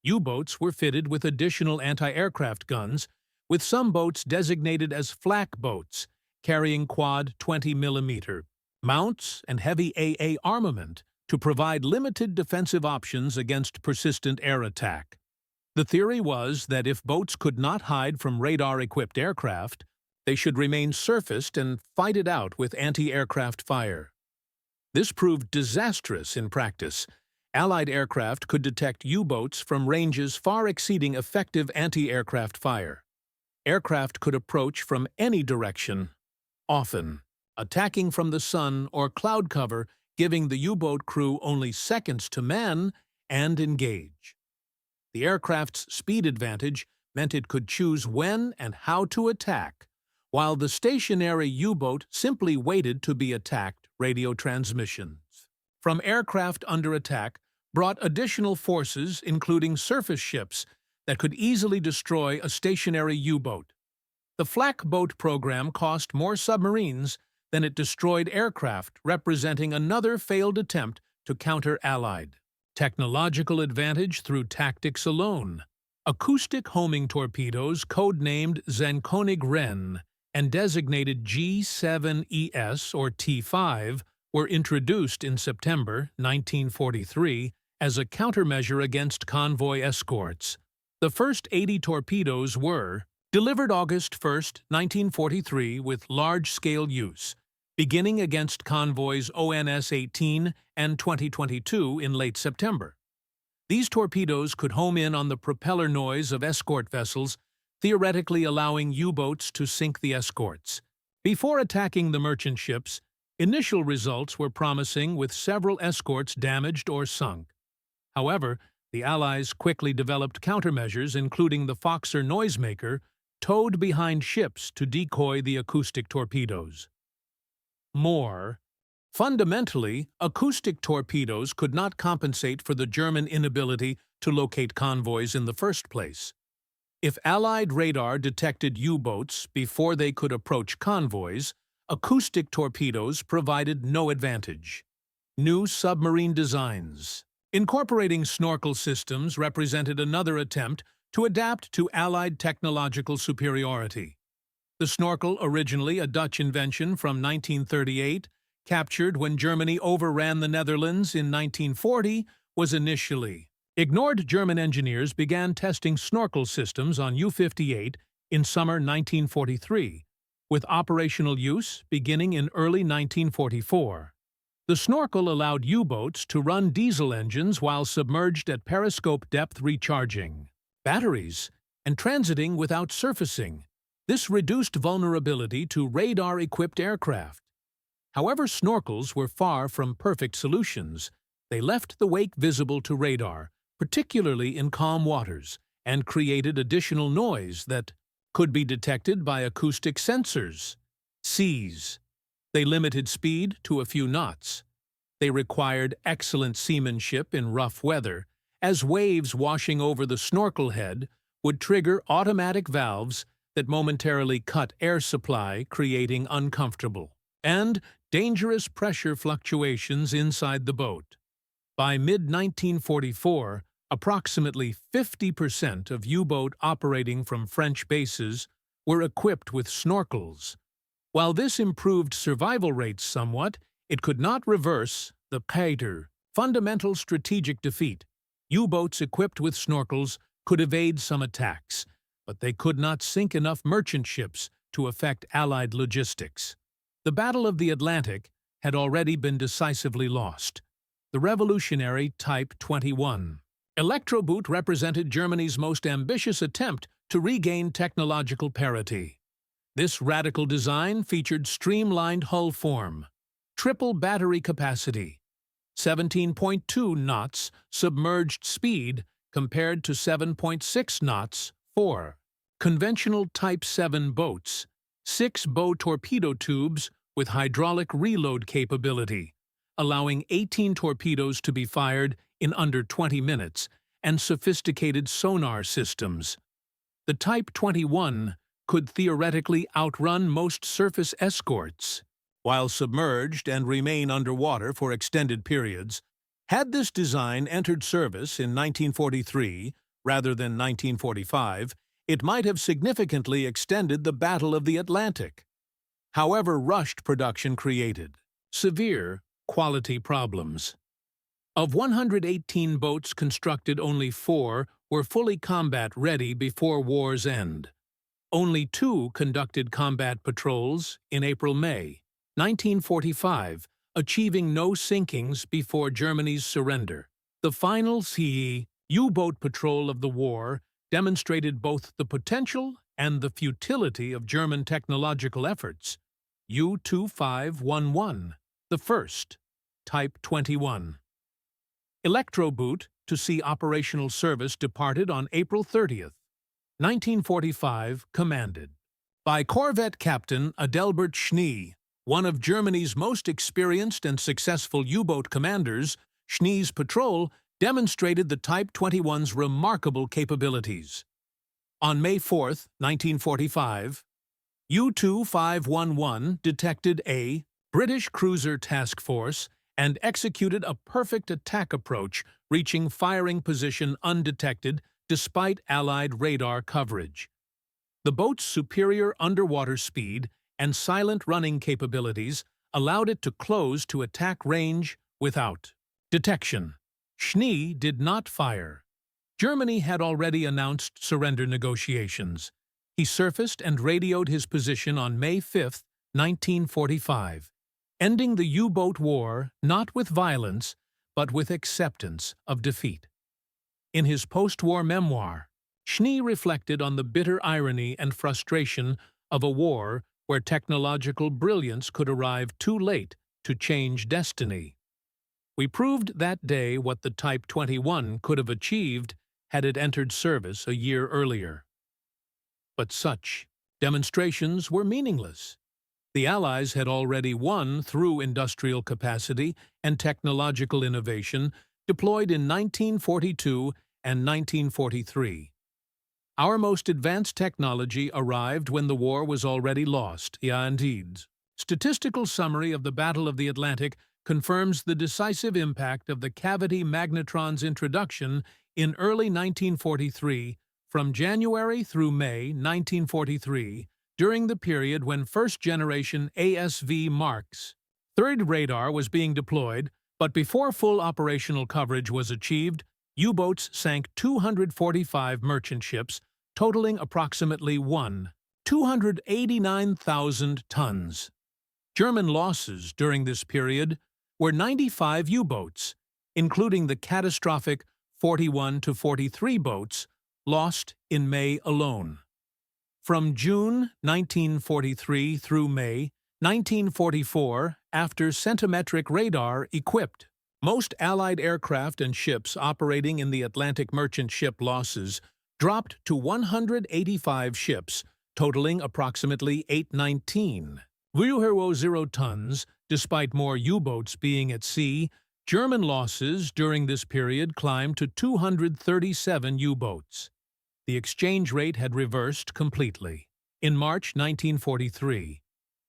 U-boats were fitted with additional anti-aircraft guns, with some boats designated as flak boats, carrying quad 20mm mounts and heavy AA armament to provide limited defensive options against persistent air attack. The theory was that if boats could not hide from radar-equipped aircraft, they should remain surfaced and fight it out with anti-aircraft fire. This proved disastrous in practice. Allied aircraft could detect U-boats from ranges far exceeding effective anti-aircraft fire. Aircraft could approach from any direction, often attacking from the sun or cloud cover, giving the U-boat crew only seconds to man and engage. The aircraft's speed advantage meant it could choose when and how to attack, while the stationary U-boat simply waited to be attacked. Radio transmissions from aircraft under attack brought additional forces, including surface ships, that could easily destroy a stationary U-boat. The flak boat program cost more submarines than it destroyed aircraft, representing another failed attempt to counter Allied technological advantage through tactics alone. Acoustic homing torpedoes, codenamed Zenkönig Ren and designated G7ES or T5, were introduced in September 1943 as a countermeasure against convoy escorts. The first 80 torpedoes were delivered August 1, 1943, with large-scale use, beginning against convoys ONS-18 and 2022 in late September. These torpedoes could home in on the propeller noise of escort vessels, theoretically allowing U-boats to sink the escorts. Before attacking the merchant ships, initial results were promising, with several escorts damaged or sunk. However, the Allies quickly developed countermeasures, including the Foxer noisemaker, towed behind ships to decoy the acoustic torpedoes. Fundamentally, acoustic torpedoes could not compensate for the German inability to locate convoys in the first place. If Allied radar detected U-boats before they could approach convoys, acoustic torpedoes provided no advantage. New submarine designs. Incorporating snorkel systems represented another attempt to adapt to Allied technological superiority. The snorkel, originally a Dutch invention from 1938, captured when Germany overran the Netherlands in 1940, was initially ignored. German engineers began testing snorkel systems on U-58 in summer 1943, with operational use beginning in early 1944. The snorkel allowed U-boats to run diesel engines while submerged at periscope depth, recharging batteries and transiting without surfacing. This reduced vulnerability to radar-equipped aircraft. However, snorkels were far from perfect solutions. They left the wake visible to radar, particularly in calm waters, and created additional noise that could be detected by acoustic sensors. Seas. They limited speed to a few knots. They required excellent seamanship in rough weather, as waves washing over the snorkel head would trigger automatic valves that momentarily cut air supply, creating uncomfortable and dangerous pressure fluctuations inside the boat. By mid-1944, approximately 50% of U-boat operating from French bases were equipped with snorkels. While this improved survival rates somewhat, it could not reverse the fundamental strategic defeat. U-boats equipped with snorkels could evade some attacks, but they could not sink enough merchant ships to affect Allied logistics. The Battle of the Atlantic had already been decisively lost. The revolutionary Type 21 Electroboot represented Germany's most ambitious attempt to regain technological parity. This radical design featured streamlined hull form, triple battery capacity, 17.2 knots submerged speed compared to 7.6 knots conventional Type 7 boats, 6 bow torpedo tubes with hydraulic reload capability, allowing 18 torpedoes to be fired in under 20 minutes, and sophisticated sonar systems. The Type 21 could theoretically outrun most surface escorts, while submerged and remain underwater for extended periods. Had this design entered service in 1943 rather than 1945, it might have significantly extended the Battle of the Atlantic. However, rushed production created severe quality problems. Of 118 boats constructed, only 4 were fully combat-ready before war's end. Only 2 conducted combat patrols in April-May 1945, achieving no sinkings before Germany's surrender. The final sea U-boat patrol of the war demonstrated both the potential and the futility of German technological efforts. U-2511, the first, Type 21. Electroboot to see operational service departed on April 30th, 1945, commanded by Corvette Captain Adelbert Schnee, one of Germany's most experienced and successful U-boat commanders. Schnee's patrol demonstrated the Type 21's remarkable capabilities. On May 4, 1945, U-2511 detected a British cruiser task force and executed a perfect attack approach, reaching firing position undetected despite Allied radar coverage. The boat's superior underwater speed and silent running capabilities allowed it to close to attack range without detection. Schnee did not fire. Germany had already announced surrender negotiations. He surfaced and radioed his position on May 5, 1945, ending the U-boat war not with violence, but with acceptance of defeat. In his post-war memoir, Schnee reflected on the bitter irony and frustration of a war where technological brilliance could arrive too late to change destiny. We proved that day what the Type 21 could have achieved had it entered service a year earlier. But such demonstrations were meaningless. The Allies had already won through industrial capacity and technological innovation deployed in 1942 and 1943. Our most advanced technology arrived when the war was already lost. Yeah, indeed. Statistical summary of the Battle of the Atlantic confirms the decisive impact of the cavity magnetron's introduction in early 1943 from January through May 1943, during the period when first-generation ASV Mark's third radar was being deployed, but before full operational coverage was achieved, U-boats sank 245 merchant ships, totaling approximately 289,000 tons. German losses during this period were 95 U-boats, including the catastrophic 41 to 43 boats lost in May alone. From June 1943 through May 1944, after centimetric radar equipped, most Allied aircraft and ships operating in the Atlantic merchant ship losses dropped to 185 ships, totaling approximately 819,000 tons. Despite more U-boats being at sea, German losses during this period climbed to 237 U-boats. The exchange rate had reversed completely. In March 1943,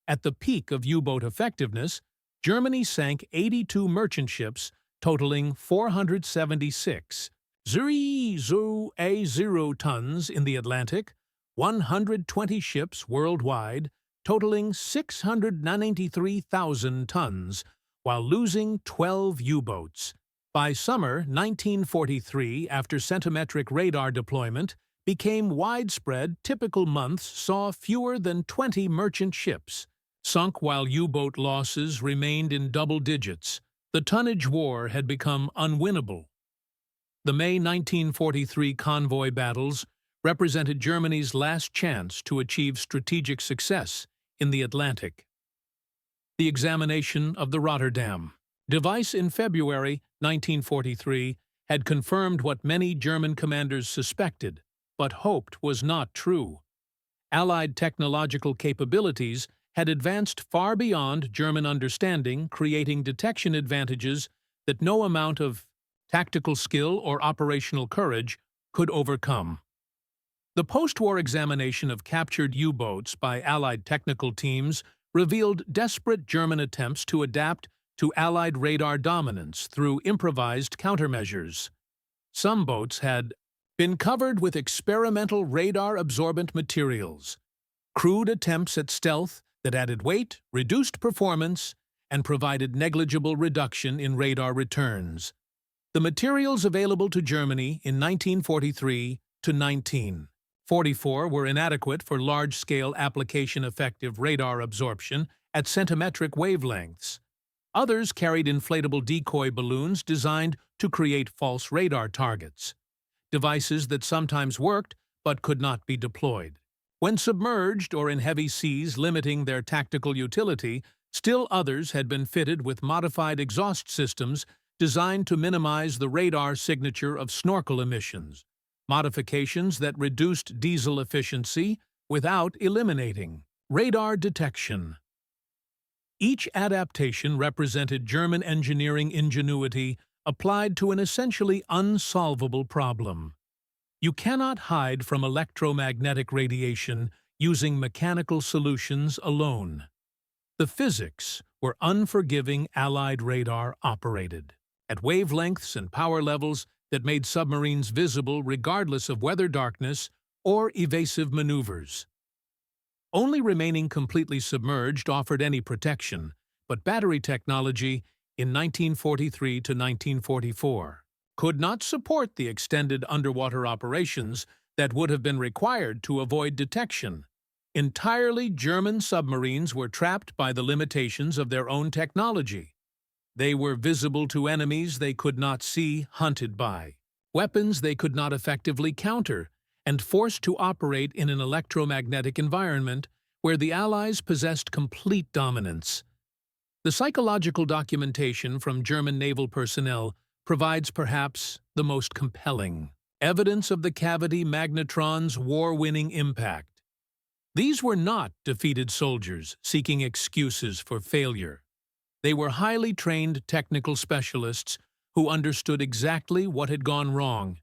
at the peak of U-boat effectiveness, Germany sank 82 merchant ships, totaling 476,000 tons in the Atlantic, 120 ships worldwide, totaling 693,000 tons, while losing 12 U-boats. By summer 1943, after centimetric radar deployment became widespread, typical months saw fewer than 20 merchant ships sunk, while U-boat losses remained in double digits. The tonnage war had become unwinnable. The May 1943 convoy battles represented Germany's last chance to achieve strategic success in the Atlantic. The examination of the Rotterdam device in February 1943 had confirmed what many German commanders suspected. but hoped was not true. Allied technological capabilities had advanced far beyond German understanding, creating detection advantages that no amount of tactical skill or operational courage could overcome. The post-war examination of captured U-boats by Allied technical teams revealed desperate German attempts to adapt to Allied radar dominance through improvised countermeasures. Some boats had been covered with experimental radar-absorbent materials, crude attempts at stealth that added weight, reduced performance, and provided negligible reduction in radar returns. The materials available to Germany in 1943 to 1944 were inadequate for large-scale application-effective radar absorption at centimetric wavelengths. Others carried inflatable decoy balloons designed to create false radar targets, devices that sometimes worked but could not be deployed. When submerged or in heavy seas, limiting their tactical utility, still others had been fitted with modified exhaust systems designed to minimize the radar signature of snorkel emissions, modifications that reduced diesel efficiency without eliminating radar detection. Each adaptation represented German engineering ingenuity applied to an essentially unsolvable problem. You cannot hide from electromagnetic radiation using mechanical solutions alone. The physics were unforgiving Allied radar operated at wavelengths and power levels that made submarines visible regardless of weather darkness or evasive maneuvers. Only remaining completely submerged offered any protection, but battery technology in 1943 to 1944 could not support the extended underwater operations that would have been required to avoid detection. Entirely German submarines were trapped by the limitations of their own technology. They were visible to enemies they could not see, hunted by weapons they could not effectively counter, and forced to operate in an electromagnetic environment where the Allies possessed complete dominance. The psychological documentation from German naval personnel provides perhaps the most compelling evidence of the cavity magnetron's war-winning impact. These were not defeated soldiers seeking excuses for failure. They were highly trained technical specialists who understood exactly what had gone wrong.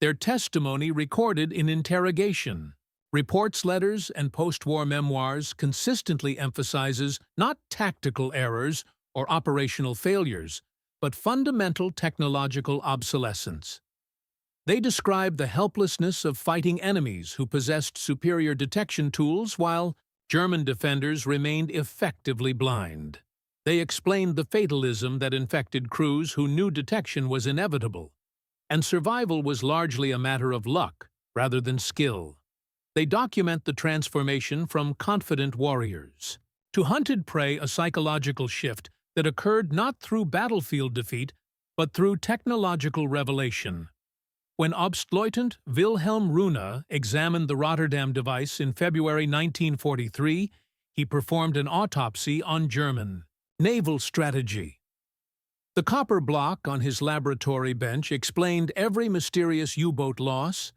Their testimony recorded in interrogation, reports, letters, and post-war memoirs consistently emphasizes not tactical errors or operational failures, but fundamental technological obsolescence. They describe the helplessness of fighting enemies who possessed superior detection tools while German defenders remained effectively blind. They explained the fatalism that infected crews who knew detection was inevitable, and survival was largely a matter of luck rather than skill. They document the transformation from confident warriors to hunted prey, a psychological shift that occurred not through battlefield defeat, but through technological revelation. When Obstleutnant Wilhelm Rune examined the Rotterdam device in February 1943, he performed an autopsy on German naval strategy. The copper block on his laboratory bench explained every mysterious U-boat loss,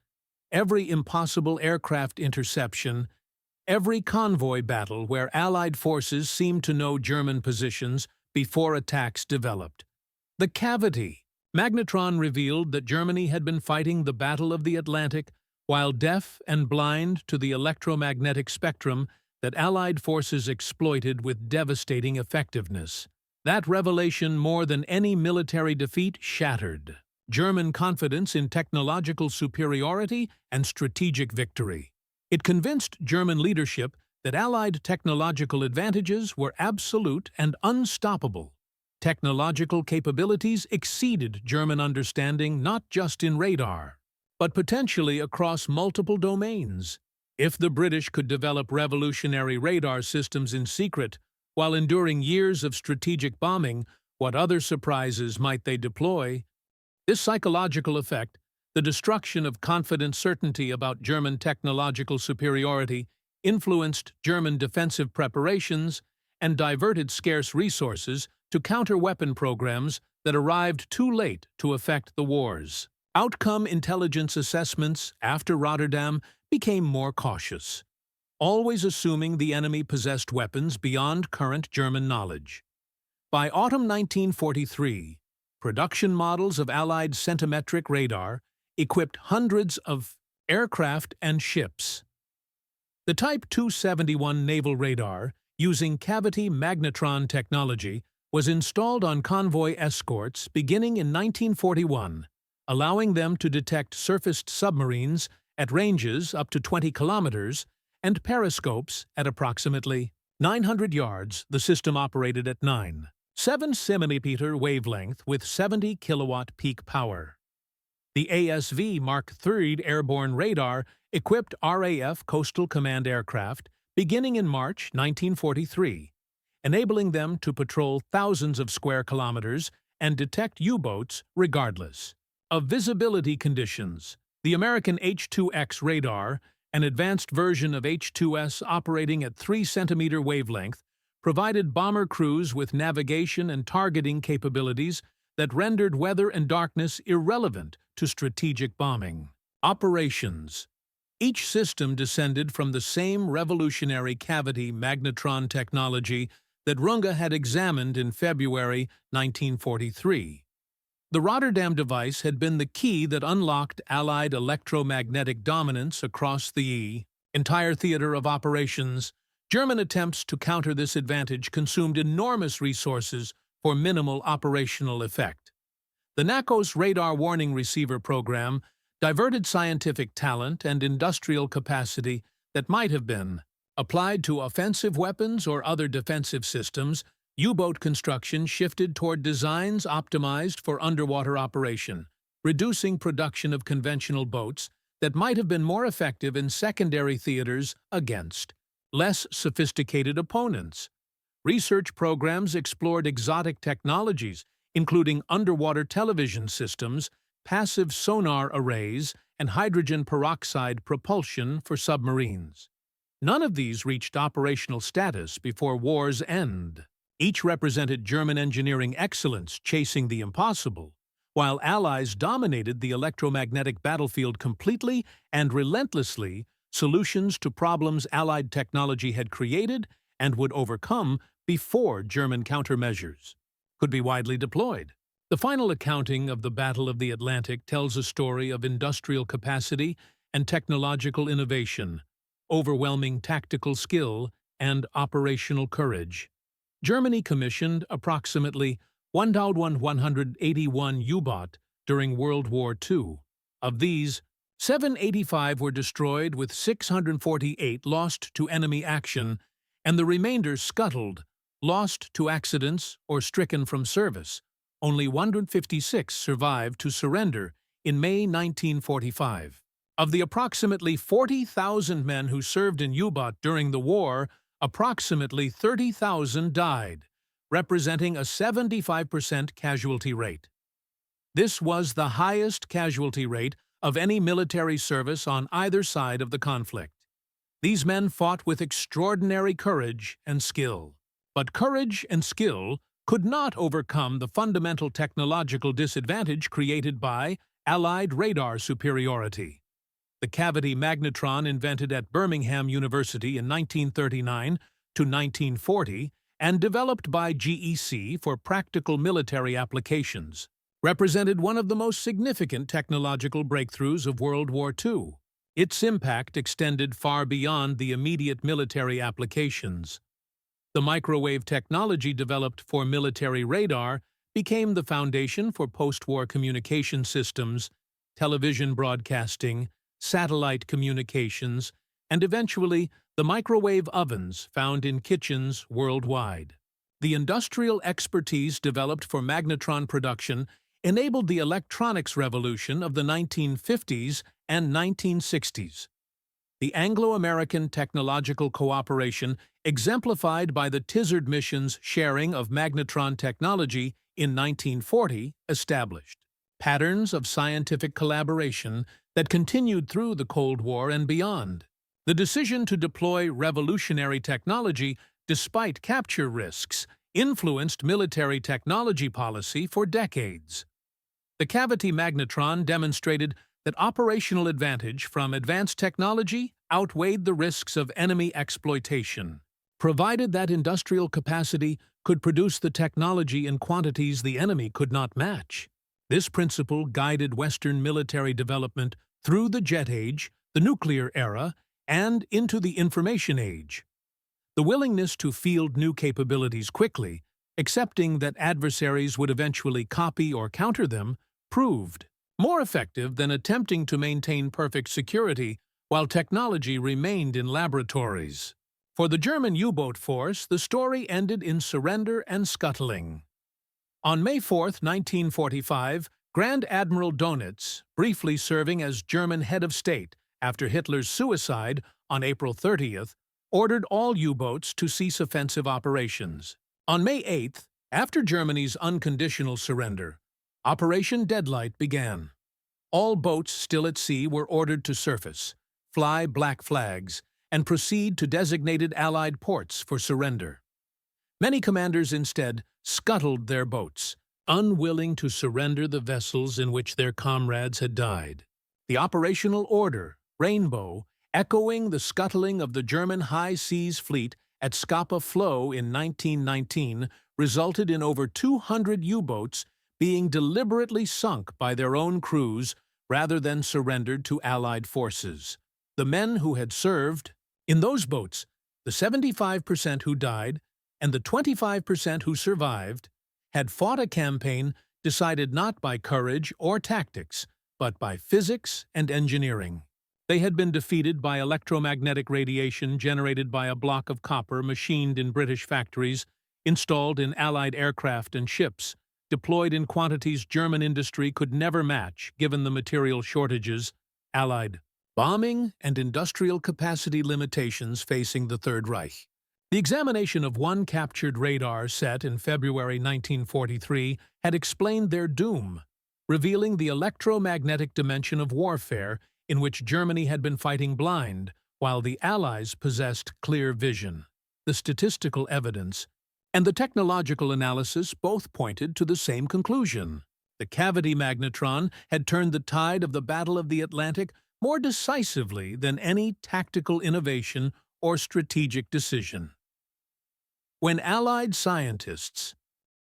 every impossible aircraft interception, every convoy battle where Allied forces seemed to know German positions before attacks developed. The cavity magnetron revealed that Germany had been fighting the Battle of the Atlantic while deaf and blind to the electromagnetic spectrum that Allied forces exploited with devastating effectiveness. That revelation, more than any military defeat, shattered German confidence in technological superiority and strategic victory. It convinced German leadership that Allied technological advantages were absolute and unstoppable. Technological capabilities exceeded German understanding not just in radar, but potentially across multiple domains. If the British could develop revolutionary radar systems in secret while enduring years of strategic bombing, what other surprises might they deploy? This psychological effect, the destruction of confident certainty about German technological superiority, influenced German defensive preparations and diverted scarce resources to counter weapon programs that arrived too late to affect the wars. Outcome intelligence assessments after Rotterdam became more cautious, always assuming the enemy possessed weapons beyond current German knowledge. By autumn 1943, production models of Allied centimetric radar equipped hundreds of aircraft and ships. The Type 271 naval radar, using cavity magnetron technology, was installed on convoy escorts beginning in 1941, allowing them to detect surfaced submarines at ranges up to 20 kilometers and periscopes at approximately 900 yards. The system operated at 9.7 centimeter wavelength with 70 kilowatt peak power. The ASV Mark III airborne radar equipped RAF Coastal Command aircraft beginning in March 1943, enabling them to patrol thousands of square kilometers and detect U-boats regardless of visibility conditions. The American H-2X radar, an advanced version of H-2S operating at 3 centimeter wavelength, provided bomber crews with navigation and targeting capabilities that rendered weather and darkness irrelevant to strategic bombing. Operations. Each system descended from the same revolutionary cavity magnetron technology that Runge had examined in February 1943. The Rotterdam device had been the key that unlocked Allied electromagnetic dominance across the entire theater of operations. German attempts to counter this advantage consumed enormous resources for minimal operational effect. The NACO's radar warning receiver program diverted scientific talent and industrial capacity that might have been applied to offensive weapons or other defensive systems. U-boat construction shifted toward designs optimized for underwater operation, reducing production of conventional boats that might have been more effective in secondary theaters against less sophisticated opponents. Research programs explored exotic technologies, including underwater television systems, passive sonar arrays, and hydrogen peroxide propulsion for submarines. None of these reached operational status before war's end. Each represented German engineering excellence chasing the impossible, while Allies dominated the electromagnetic battlefield completely and relentlessly. Solutions to problems Allied technology had created and would overcome before German countermeasures could be widely deployed. The final accounting of the Battle of the Atlantic tells a story of industrial capacity and technological innovation, overwhelming tactical skill, and operational courage. Germany commissioned approximately 1,181 U-boat during World War II. Of these, 785 were destroyed with 648 lost to enemy action, and the remainder scuttled, lost to accidents, or stricken from service. Only 156 survived to surrender in May 1945. Of the approximately 40,000 men who served in U-boat during the war, approximately 30,000 died, representing a 75% casualty rate. This was the highest casualty rate of any military service on either side of the conflict. These men fought with extraordinary courage and skill. But courage and skill could not overcome the fundamental technological disadvantage created by Allied radar superiority. The cavity magnetron, invented at Birmingham University in 1939 to 1940 and developed by GEC for practical military applications, represented one of the most significant technological breakthroughs of World War II. Its impact extended far beyond the immediate military applications. The microwave technology developed for military radar became the foundation for post-war communication systems, television broadcasting, satellite communications, and eventually the microwave ovens found in kitchens worldwide. The industrial expertise developed for magnetron production enabled the electronics revolution of the 1950s and 1960s. The Anglo-American technological cooperation, exemplified by the Tizard mission's sharing of magnetron technology in 1940, established patterns of scientific collaboration that continued through the Cold War and beyond. The decision to deploy revolutionary technology despite capture risks influenced military technology policy for decades. The cavity magnetron demonstrated that operational advantage from advanced technology outweighed the risks of enemy exploitation, provided that industrial capacity could produce the technology in quantities the enemy could not match. This principle guided Western military development through the jet age, the nuclear era, and into the information age. The willingness to field new capabilities quickly, accepting that adversaries would eventually copy or counter them, proved more effective than attempting to maintain perfect security while technology remained in laboratories. For the German U-boat force, the story ended in surrender and scuttling. On May 4, 1945, Grand Admiral Donitz, briefly serving as German head of state after Hitler's suicide on April 30th, ordered all U-boats to cease offensive operations. On May 8th, after Germany's unconditional surrender, Operation Deadlight began. All boats still at sea were ordered to surface, fly black flags, and proceed to designated Allied ports for surrender. Many commanders instead scuttled their boats, unwilling to surrender the vessels in which their comrades had died. The operational order, Rainbow, echoing the scuttling of the German high seas fleet at Scapa Flow in 1919, resulted in over 200 U-boats being deliberately sunk by their own crews rather than surrendered to Allied forces. The men who had served in those boats, the 75% who died and the 25% who survived, had fought a campaign decided not by courage or tactics, but by physics and engineering. They had been defeated by electromagnetic radiation generated by a block of copper machined in British factories, installed in Allied aircraft and ships, deployed in quantities German industry could never match given the material shortages, Allied bombing, and industrial capacity limitations facing the Third Reich. The examination of one captured radar set in February 1943 had explained their doom, revealing the electromagnetic dimension of warfare in which Germany had been fighting blind, while the Allies possessed clear vision. The statistical evidence and the technological analysis both pointed to the same conclusion. The cavity magnetron had turned the tide of the Battle of the Atlantic more decisively than any tactical innovation or strategic decision. When Allied scientists